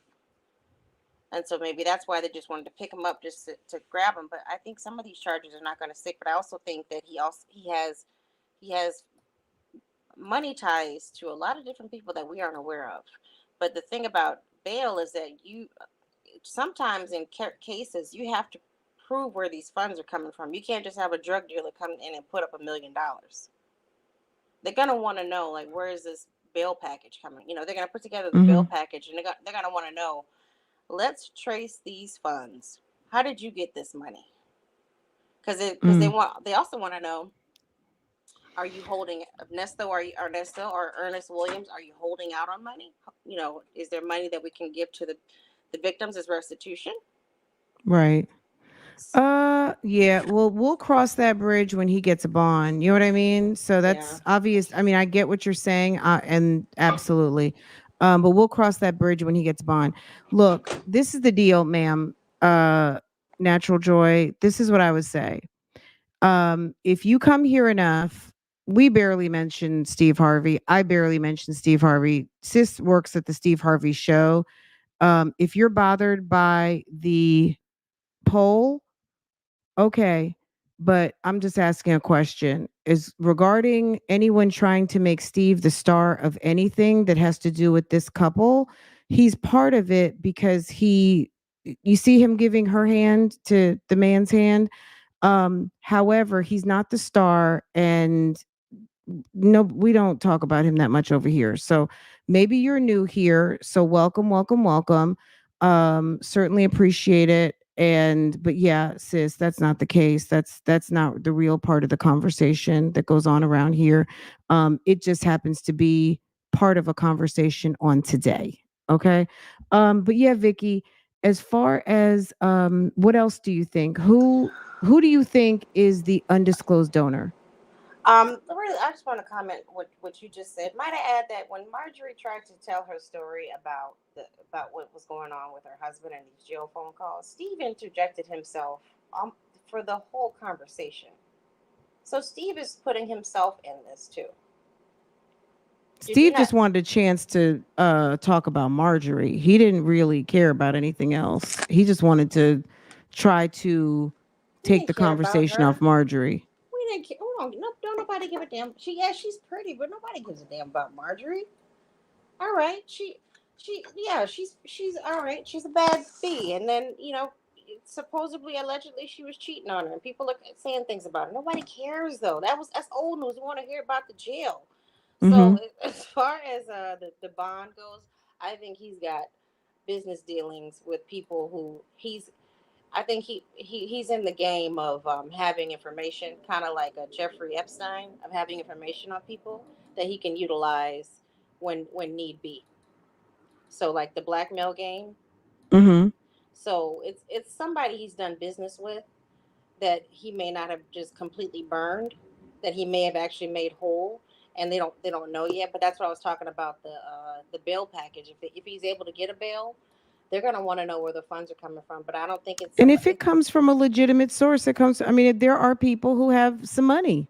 And so maybe that's why they just wanted to pick him up just to grab him. But I think some of these charges are not going to stick. But I also think that he has money ties to a lot of different people that we aren't aware of. But the thing about bail is that you sometimes in cases you have to prove where these funds are coming from. You can't just have a drug dealer come in and put up $1 million. They're gonna want to know, like, where is this bail package coming? They're gonna put together the bail mm-hmm, package, and they're gonna want to know. Let's trace these funds. How did you get this money? Because mm, they also want to know, are you holding Ernesto or Ernest Williams? Are you holding out on money? Is there money that we can give to the victims as restitution? right. Yeah, well, we'll cross that bridge when he gets a bond. You know what I mean? So Yeah. that's obvious. I mean, I get what you're saying, and absolutely. But we'll cross that bridge when he gets a bond. Look, this is the deal, ma'am. Natural Joy. This is what I would say. If you come here enough, we barely mention Steve Harvey. I barely mention Steve Harvey. Sis works at the Steve Harvey show. If you're bothered by the poll, okay, but I'm just asking a question. Is regarding anyone trying to make Steve the star of anything that has to do with this couple, he's part of it because you see him giving her hand to the man's hand. However, he's not the star, and no, we don't talk about him that much over here. So maybe you're new here. So welcome, welcome, welcome. Certainly appreciate it. And but yeah, sis, that's not the case. That's not the real part of the conversation that goes on around here. It just happens to be part of a conversation on today. Okay. But yeah, Vicky, as far as what else do you think? Who do you think is the undisclosed donor? Really, I just want to comment what you just said. Might I add that when Marjorie tried to tell her story about what was going on with her husband and these jail phone calls, Steve interjected himself for the whole conversation. So Steve is putting himself in this too. Did you Steve not? just wanted a chance to talk about Marjorie. He didn't really care about anything else. He just wanted to try to We take didn't the care about conversation her. off Marjorie. We didn't care. Don't nobody give a damn. She's pretty, but nobody gives a damn about Marjorie. All right, yeah, she's all right. She's a bad bee, and then supposedly, allegedly, she was cheating on her, and people are saying things about her. Nobody cares though. That's old news. We want to hear about the jail. So Mhm. as far as the bond goes, I think he's got business dealings with people who I think he's in the game of having information, kind of like a Jeffrey Epstein, of having information on people that he can utilize when need be. So like the blackmail game. Mhm. So it's somebody he's done business with that he may not have just completely burned, that he may have actually made whole, and they don't know yet. But that's what I was talking about, the bail package. If he's able to get a bail, they're gonna want to know where the funds are coming from. But I don't think it's And some. if it comes from a legitimate source, it comes, I mean, there are people who have some money.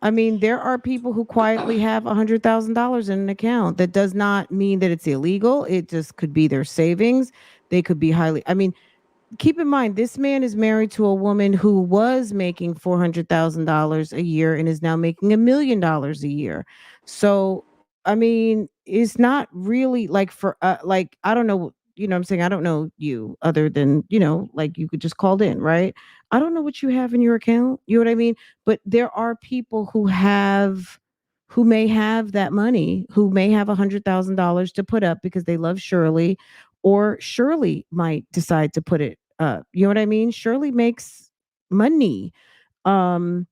I mean, there are people who quietly have $100,000 in an account. That does not mean that it's illegal. It just could be their savings. They could be highly, I mean, keep in mind this man is married to a woman who was making $400,000 a year and is now making $1 million a year. So I mean, it's not really like for like I don't know, you know what I'm saying, I don't know you other than, like you could just called in, right? I don't know what you have in your account, you know what I mean? But there are people who may have that money, who may have $100,000 to put up because they love Shirley, or Shirley might decide to put it up. You know what I mean? Shirley makes money. Um,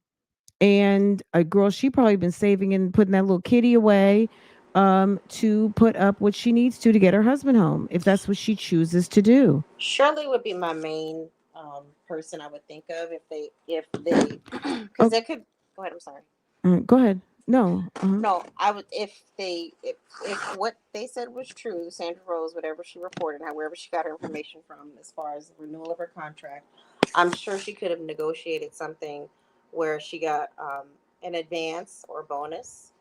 and a girl, she probably been saving and putting that little kitty away to put up what she needs to get her husband home, if that's what she chooses to do. Shirley would be my main person I would think of if they because Oh, they could. Go ahead. I'm sorry. go ahead. No. No, I would if what they said was true, Sandra Rose, whatever she reported, however she got her information from, as far as the renewal of her contract, I'm sure she could have negotiated something where she got an advance or bonus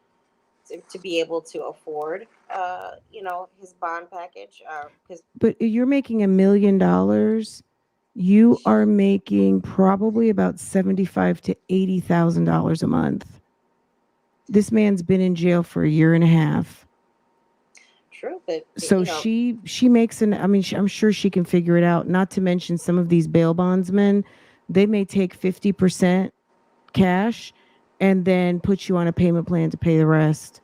to be able to afford, his bond package. Because But you're making $1 million. You are making probably about 75 to $80,000 a month. This man's been in jail for a year and a half. true, but So she makes an, I mean, I'm sure she can figure it out. Not to mention some of these bail bondsmen, they may take 50% cash and then put you on a payment plan to pay the rest.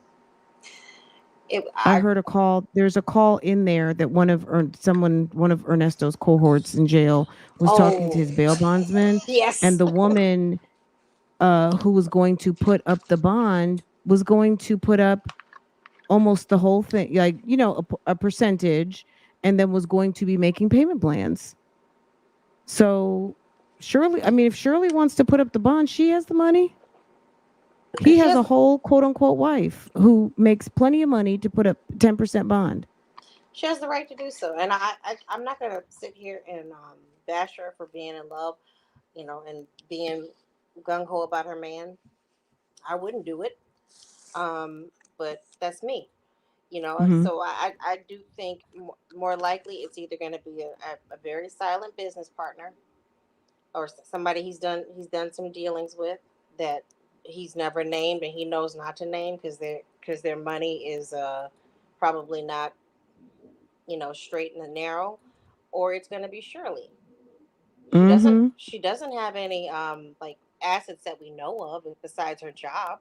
it, I I heard a call. There's a call in there that one of Ernesto's cohorts in jail was talking to oh his bail bondsman, and yes. the woman who was going to put up the bond was going to put up almost the whole thing, like, a percentage, and then was going to be making payment plans. So Shirley, I mean, if Shirley wants to put up the bond, she has the money. He She has has a whole quote unquote wife who makes plenty of money to put up 10% bond. she has the right to do so, and I'm not gonna sit here and bash her for being in love, and being gung ho about her man. I wouldn't do it, but that's me. Hmm. So I do think more likely it's either going to be a very silent business partner, or somebody he's done some dealings with that he's never named and he knows not to name because their money is probably not, straight and narrow. Or it's going to be Shirley. she doesn't Hmm. she doesn't have any like assets that we know of besides her job.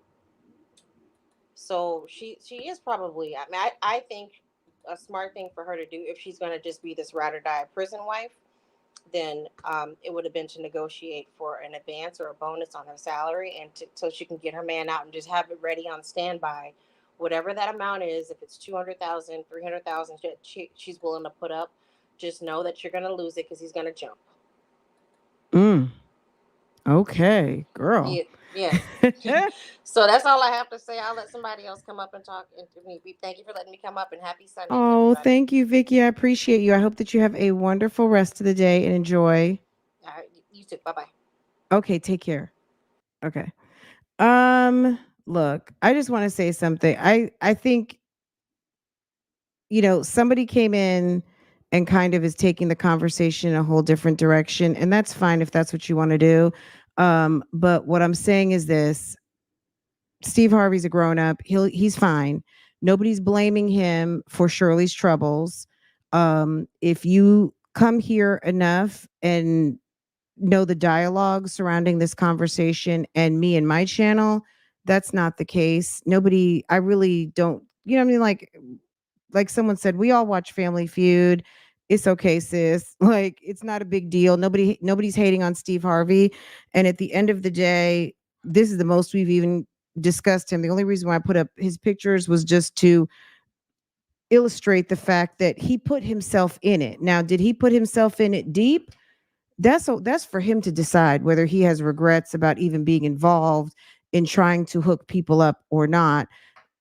So she is probably, I mean, I think a smart thing for her to do, if she's going to just be this ride or die prison wife, then it would have been to negotiate for an advance or a bonus on her salary, and so she can get her man out and just have it ready on standby, whatever that amount is. If it's 200,000, 300,000, she's willing to put up. Just know that you're going to lose it because he's going to jump. Mm. Okay, girl. Yeah, yeah. So that's all I have to say. I'll let somebody else come up and talk. And thank you for letting me come up, and happy Sunday to Oh, everybody. thank you, Vicky. I appreciate you. I hope that you have a wonderful rest of the day and enjoy. All right, you too. Bye bye. Okay, take care. Okay. Look, I just want to say something. I think, somebody came in and kind of is taking the conversation in a whole different direction, and that's fine if that's what you want to do. But what I'm saying is this: Steve Harvey's a grown up. He's fine. Nobody's blaming him for Shirley's troubles. If you come here enough and know the dialogue surrounding this conversation and me and my channel, that's not the case. Nobody, I really don't, you know what I mean? Like someone said, we all watch Family Feud. It's okay, sis. Like it's not a big deal. Nobody's hating on Steve Harvey. And at the end of the day, this is the most we've even discussed him. The only reason why I put up his pictures was just to illustrate the fact that he put himself in it. Now, did he put himself in it deep? That's for him to decide whether he has regrets about even being involved in trying to hook people up or not,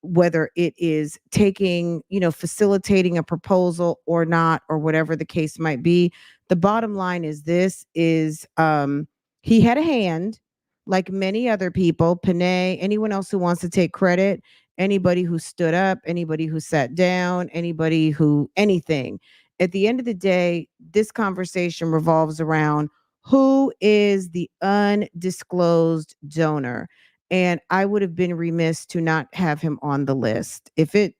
whether it is taking, facilitating a proposal or not, or whatever the case might be. The bottom line is this is he had a hand like many other people, Panay, anyone else who wants to take credit, anybody who stood up, anybody who sat down, anybody who anything. At the end of the day, this conversation revolves around who is the undisclosed donor, and I would have been remiss to not have him on the list. If it,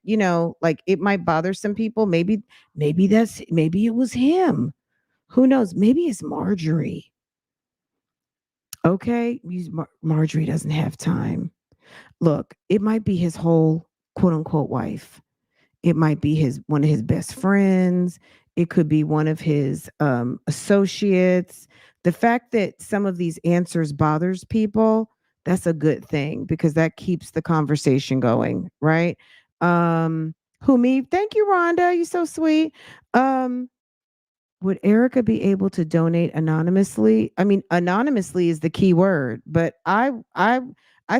like it might bother some people, maybe it was him. Who knows? Maybe it's Marjorie. Okay, Marjorie doesn't have time. Look, it might be his whole quote unquote wife. It might be his one of his best friends. It could be one of his associates. The fact that some of these answers bothers people, that's a good thing because that keeps the conversation going, right? Who me? Thank you, Rhonda. You're so sweet. Um, would Erica be able to donate anonymously? I mean, anonymously is the key word, but I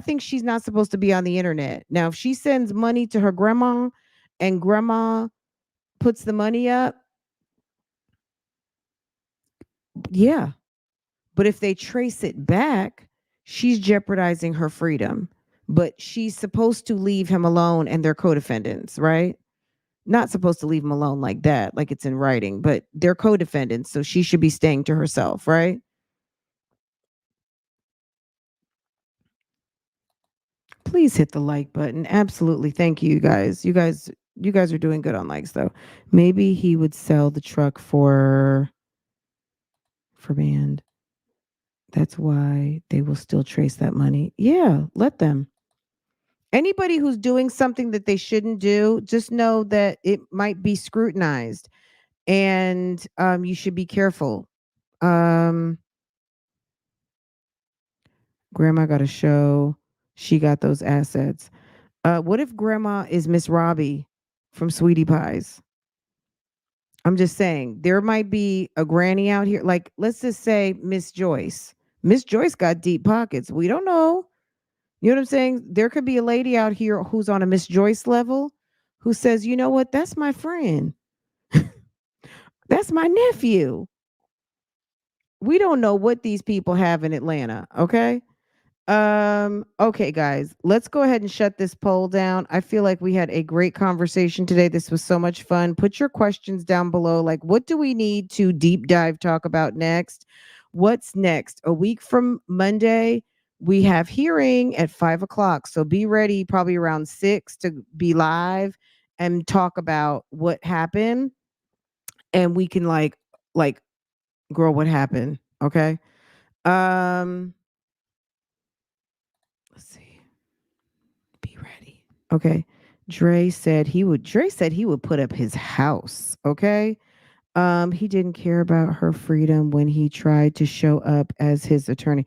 think she's not supposed to be on the internet. Now, if she sends money to her grandma and grandma puts the money up, yeah. But if they trace it back, she's jeopardizing her freedom. But she's supposed to leave him alone and they're co-defendants, right? Not supposed to leave him alone like that, like it's in writing, but they're co-defendants, so she should be staying to herself, right? Please hit the like button. Absolutely. Thank you, guys. You guys are doing good on likes though. Maybe he would sell the truck for band. That's why they will still trace that money. Yeah, let them. Anybody who's doing something that they shouldn't do, just know that it might be scrutinized and you should be careful. Um, Grandma got a show. She got those assets. What if grandma is Miss Robbie from Sweetie Pies? I'm just saying there might be a granny out here. Like, let's just say Miss Joyce. Miss Joyce got deep pockets. We don't know. You know what I'm saying? There could be a lady out here who's on a Miss Joyce level who says, you know what? That's my friend. That's my nephew. We don't know what these people have in Atlanta. Okay. Okay, guys, let's go ahead and shut this poll down. I feel like we had a great conversation today. This was so much fun. Put your questions down below. Like, what do we need to deep dive talk about next? What's next? A week from Monday, we have hearing at 5 o'clock. So be ready probably around 6 to be live and talk about what happened. And we can like, girl, what happened? Okay. Um, let's see. Be ready. Okay. Dre said he would put up his house. Okay. He didn't care about her freedom when he tried to show up as his attorney.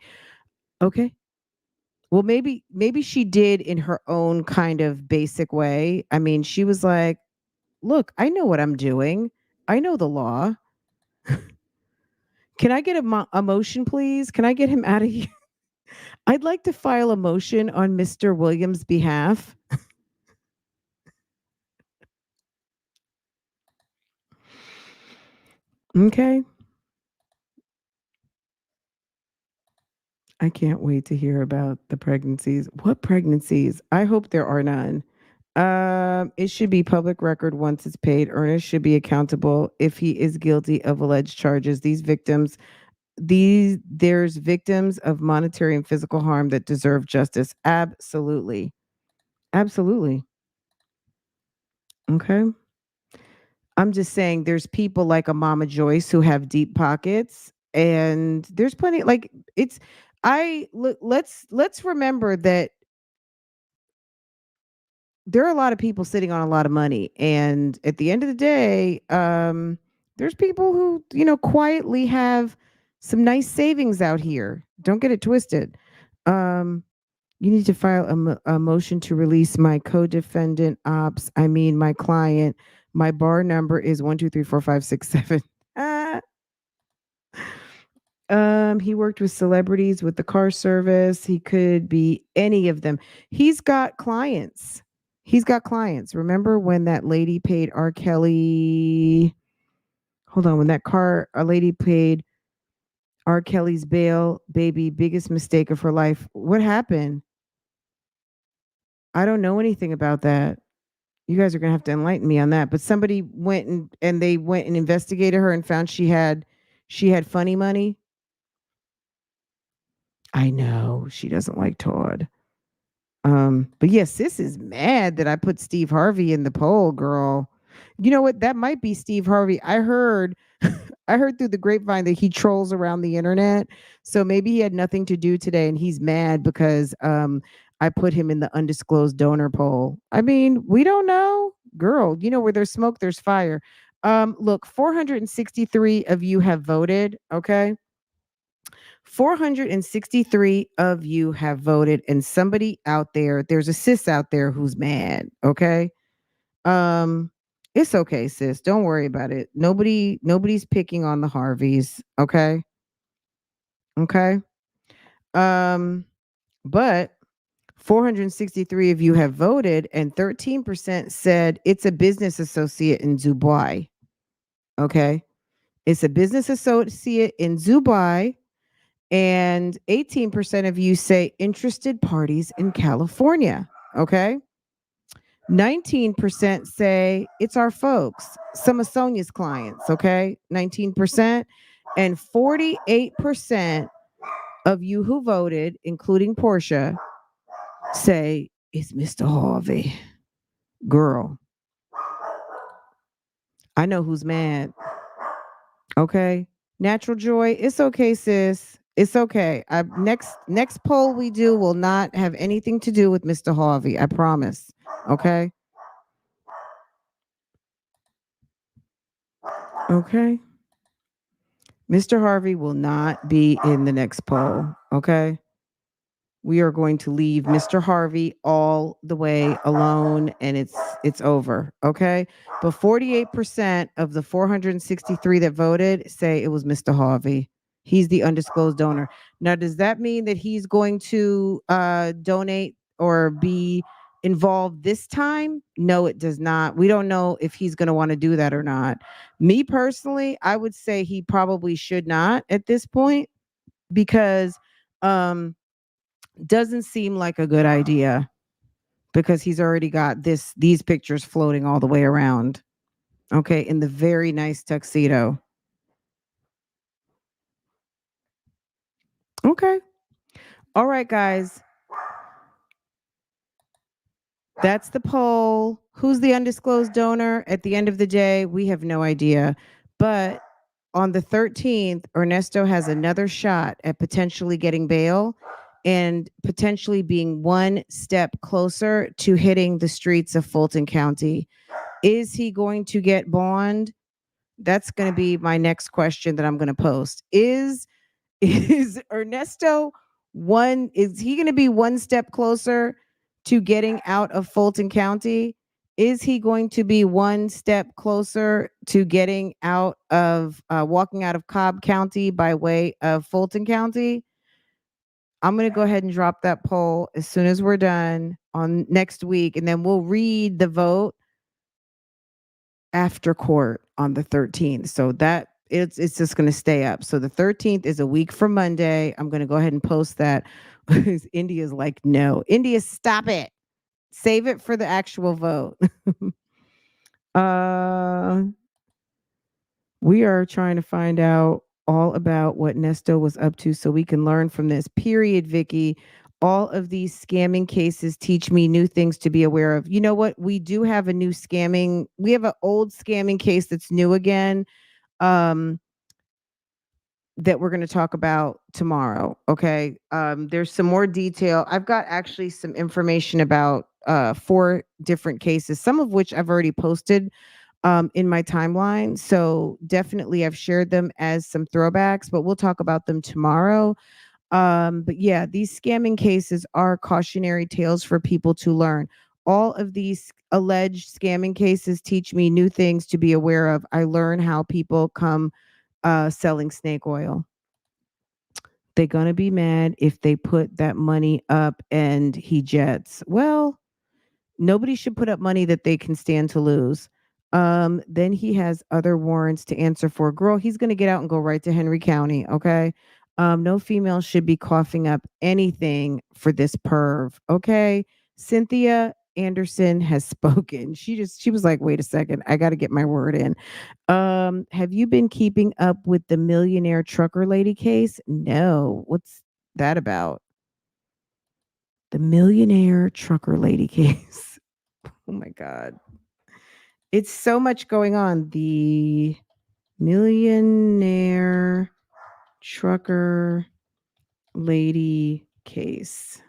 Okay. Well, maybe she did in her own kind of basic way. I mean, she was like, look, I know what I'm doing. I know the law. Can I get a motion, please? Can I get him out of here? I'd like to file a motion on Mr. Williams' behalf. Okay. I can't wait to hear about the pregnancies. What pregnancies? I hope there are none. It should be public record once it's paid. Ernest should be accountable if he is guilty of alleged charges. There's victims of monetary and physical harm that deserve justice. Absolutely. Absolutely. Okay. I'm just saying there's people like a Mama Joyce who have deep pockets and there's plenty like it's let's remember that there are a lot of people sitting on a lot of money and at the end of the day There's people who, quietly have some nice savings out here. Don't get it twisted. Um, you need to file a motion to release my co-defendant my client. My bar number is 1 2 3 4 5 6 7. Ah. He worked with celebrities with the car service. He could be any of them. He's got clients. He's got clients. Remember when that lady paid R. Kelly? Hold on, when a lady paid R. Kelly's bail, baby, biggest mistake of her life. What happened? I don't know anything about that. You guys are gonna have to enlighten me on that. But somebody went and they went and investigated her and found she had funny money. I know she doesn't like Todd. But yes, sis is mad that I put Steve Harvey in the poll, girl. You know what? That might be Steve Harvey. I heard I heard through the grapevine that he trolls around the internet. So maybe he had nothing to do today and he's mad because I put him in the undisclosed donor poll. I mean, we don't know. Girl, where there's smoke, there's fire. Look, 463 of you have voted, okay? 463 of you have voted, and somebody out there's a sis out there who's mad, okay? Um, it's okay, sis. Don't worry about it. Nobody's picking on the Harveys, okay? Okay. Um, but 463 of you have voted, and 13% said it's a business associate in Dubai. Okay. It's a business associate in Dubai. And 18% of you say interested parties in California. Okay. 19% say it's our folks, some of Sonia's clients. Okay. 19%. And 48% of you who voted, including Portia, say it's Mr. Harvey. Girl, I know who's mad. Okay. Natural joy. It's okay, sis. It's okay. Next poll we do will not have anything to do with Mr. Harvey. I promise. Okay. Okay. Mr. Harvey will not be in the next poll. Okay. We are going to leave Mr. Harvey all the way alone and it's over. Okay. But 48% of the 463 that voted say it was Mr. Harvey. He's the undisclosed donor. Now, does that mean that he's going to donate or be involved this time? No, it does not. We don't know if he's going to want to do that or not. Me personally, I would say he probably should not at this point because um doesn't seem like a good idea because he's already got these pictures floating all the way around. Okay, in the very nice tuxedo. Okay. All right, guys. That's the poll. Who's the undisclosed donor? At the end of the day, we have no idea. But on the 13th, Ernesto has another shot at potentially getting bail and potentially being one step closer to hitting the streets of Fulton County. Is he going to get bond? That's going to be my next question that I'm going to post. Is Ernesto is he going to be one step closer to getting out of Fulton County? Is he going to be one step closer to getting out of walking out of Cobb County by way of Fulton County? I'm going to go ahead and drop that poll as soon as we're done on next week, and then we'll read the vote after court on the 13th. So that it's just going to stay up. So the 13th is a week from Monday. I'm going to go ahead and post that. India's like, no. India, stop it. Save it for the actual vote. We are trying to find out all about what Nesto was up to so we can learn from this. Period, Vicky. All of these scamming cases teach me new things to be aware of. You know what? We do have a new scamming. We have an old scamming case that's new again. That we're going to talk about tomorrow. Okay. There's some more detail. I've got actually some information about 4 different cases, some of which I've already posted in my timeline. So definitely I've shared them as some throwbacks, but we'll talk about them tomorrow. But yeah, these scamming cases are cautionary tales for people to learn. All of these alleged scamming cases teach me new things to be aware of. I learn how people come selling snake oil. They're going to be mad if they put that money up and he jets. Well, nobody should put up money that they can stand to lose. Then he has other warrants to answer for. Girl, he's going to get out and go right to Henry County. Okay. No female should be coughing up anything for this perv. Okay. Cynthia Anderson has spoken. She was like, wait a second, I got to get my word in. Have you been keeping up with the millionaire trucker lady case? No. What's that about? The millionaire trucker lady case. Oh my God. It's so much going on. The millionaire trucker lady case.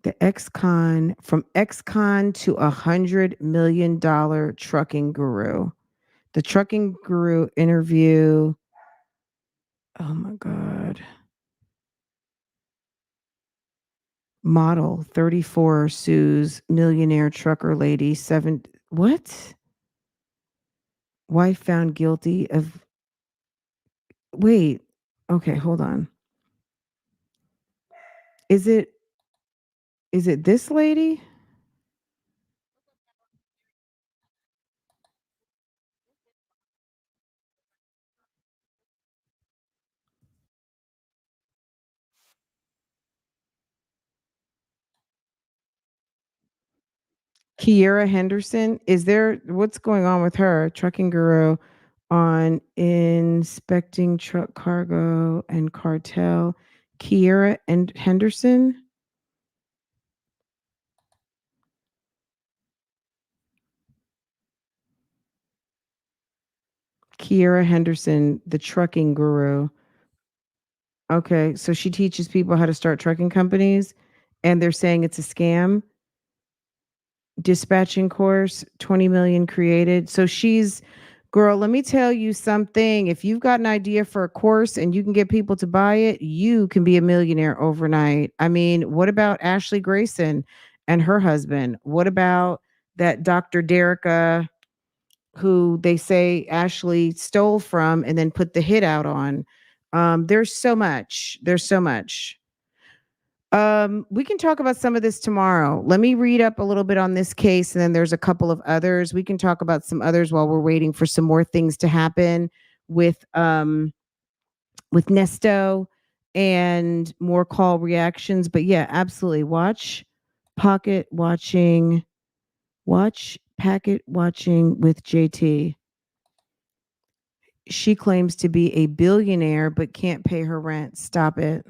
The ex-con from ex-con to $100 million trucking guru. The trucking guru interview. Oh my God. Model 34 sues millionaire trucker lady 7. What? Wife found guilty of. Wait. Okay, hold on. Is it this lady? Kiera Henderson? Is there what's going on with her? Trucking guru on inspecting truck cargo and cartel. Kiera and Henderson? Kiera Henderson, the trucking guru. Okay, so she teaches people how to start trucking companies and they're saying it's a scam. Dispatching course, 20 million created. So she's girl, let me tell you something. If you've got an idea for a course and you can get people to buy it, you can be a millionaire overnight. I mean, what about Ashley Grayson and her husband? What about that Dr. Derica who they say Ashley stole from and then put the hit out on? There's so much. There's so much. We can talk about some of this tomorrow. Let me read up a little bit on this case, and then there's a couple of others. We can talk about some others while we're waiting for some more things to happen with Nesto and more call reactions. But yeah, absolutely. Watch Packet Watching with JT. She claims to be a billionaire but can't pay her rent. Stop it.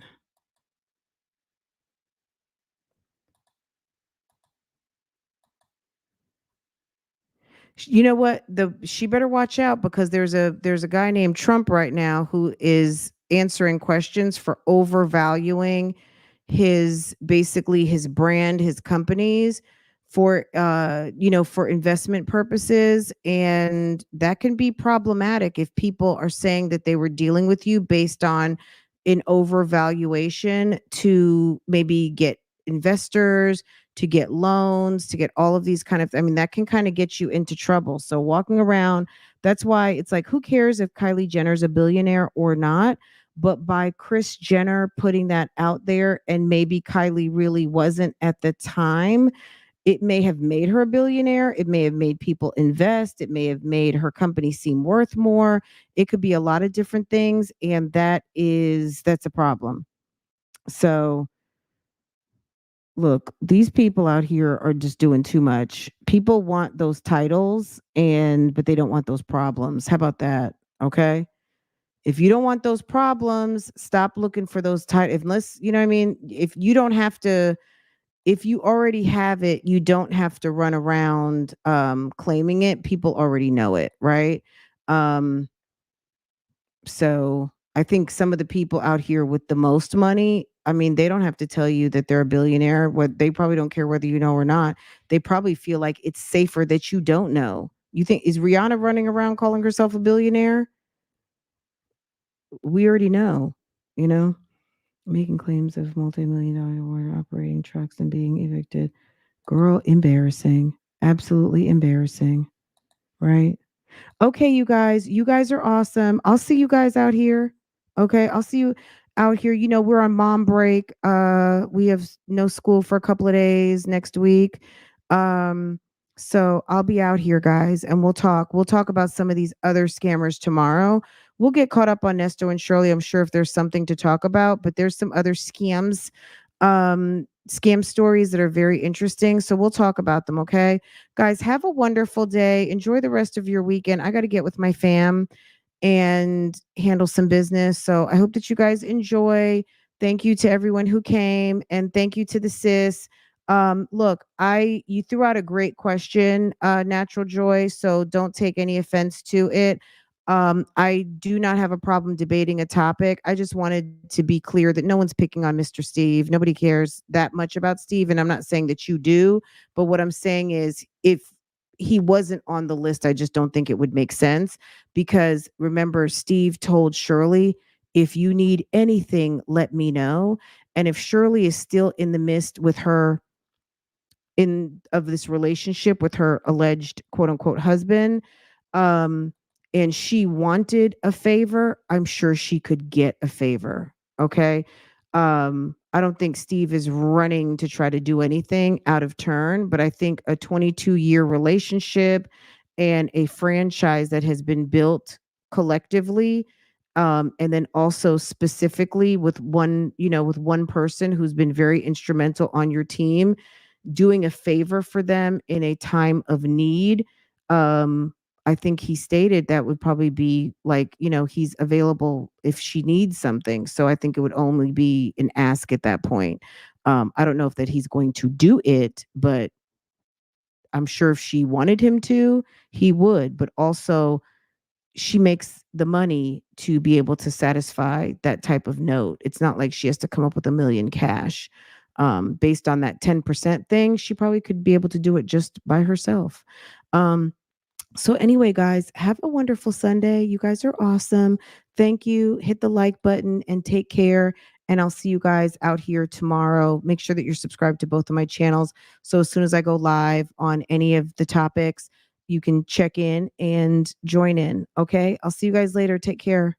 You know what? She better watch out because there's a guy named Trump right now who is answering questions for overvaluing his basically his brand, his companies for for investment purposes, and that can be problematic if people are saying that they were dealing with you based on an overvaluation to maybe get investors, to get loans, to get all of these kind of, I mean, that can kind of get you into trouble. So walking around, that's why it's like, who cares if Kylie Jenner's a billionaire or not? But by Kris Jenner putting that out there, and maybe Kylie really wasn't at the time, it may have made her a billionaire. It may have made people invest. It may have made her company seem worth more. It could be a lot of different things. And that's a problem. So look, these people out here are just doing too much. People want those titles but they don't want those problems. How about that? Okay? If you don't want those problems, stop looking for those titles. Unless, you know what I mean? If you already have it, you don't have to run around claiming it. People already know it, right? Um so I think some of the people out here with the most money, I mean, they don't have to tell you that they're a billionaire. What they probably don't care whether you know or not. They probably feel like it's safer that you don't know You think is Rihanna running around calling herself a billionaire? We already know, you know, making claims of multi-million-dollar award operating trucks and being evicted. Girl, embarrassing. Absolutely embarrassing. Right? Okay, you guys. You guys are awesome. I'll see you guys out here. Okay, I'll see you out here. You know, we're on mom break. We have no school for a couple of days next week. Um, so I'll be out here, guys, and we'll talk. We'll talk about some of these other scammers tomorrow. We'll get caught up on Nesto and Shirley. I'm sure if there's something to talk about, but there's some other scam stories that are very interesting. So we'll talk about them, okay? Guys, have a wonderful day. Enjoy the rest of your weekend. I got to get with my fam and handle some business. So I hope that you guys enjoy. Thank you to everyone who came and thank you to the sis. Look, you threw out a great question, Natural Joy, so don't take any offense to it. I do not have a problem debating a topic. I just wanted to be clear that no one's picking on Mr. Steve. Nobody cares that much about Steve, and I'm not saying that you do, but what I'm saying is if he wasn't on the list, I just don't think it would make sense because remember, Steve told Shirley, if you need anything, let me know. And if Shirley is still in the midst with her in of this relationship with her alleged quote unquote husband, um, and she wanted a favor, I'm sure she could get a favor. Okay. I don't think Steve is running to try to do anything out of turn, but I think a 22-year relationship and a franchise that has been built collectively, and then also specifically with one, with one person who's been very instrumental on your team, doing a favor for them in a time of need. I think he stated that would probably be like, he's available if she needs something. So I think it would only be an ask at that point. I don't know if that he's going to do it, but I'm sure if she wanted him to, he would. But also, she makes the money to be able to satisfy that type of note. It's not like she has to come up with a million cash. Based on that 10% thing, she probably could be able to do it just by herself. So anyway, guys, have a wonderful Sunday. You guys are awesome. Thank you. Hit the like button and take care. And I'll see you guys out here tomorrow. Make sure that you're subscribed to both of my channels. So as soon as I go live on any of the topics, you can check in and join in. Okay. I'll see you guys later. Take care.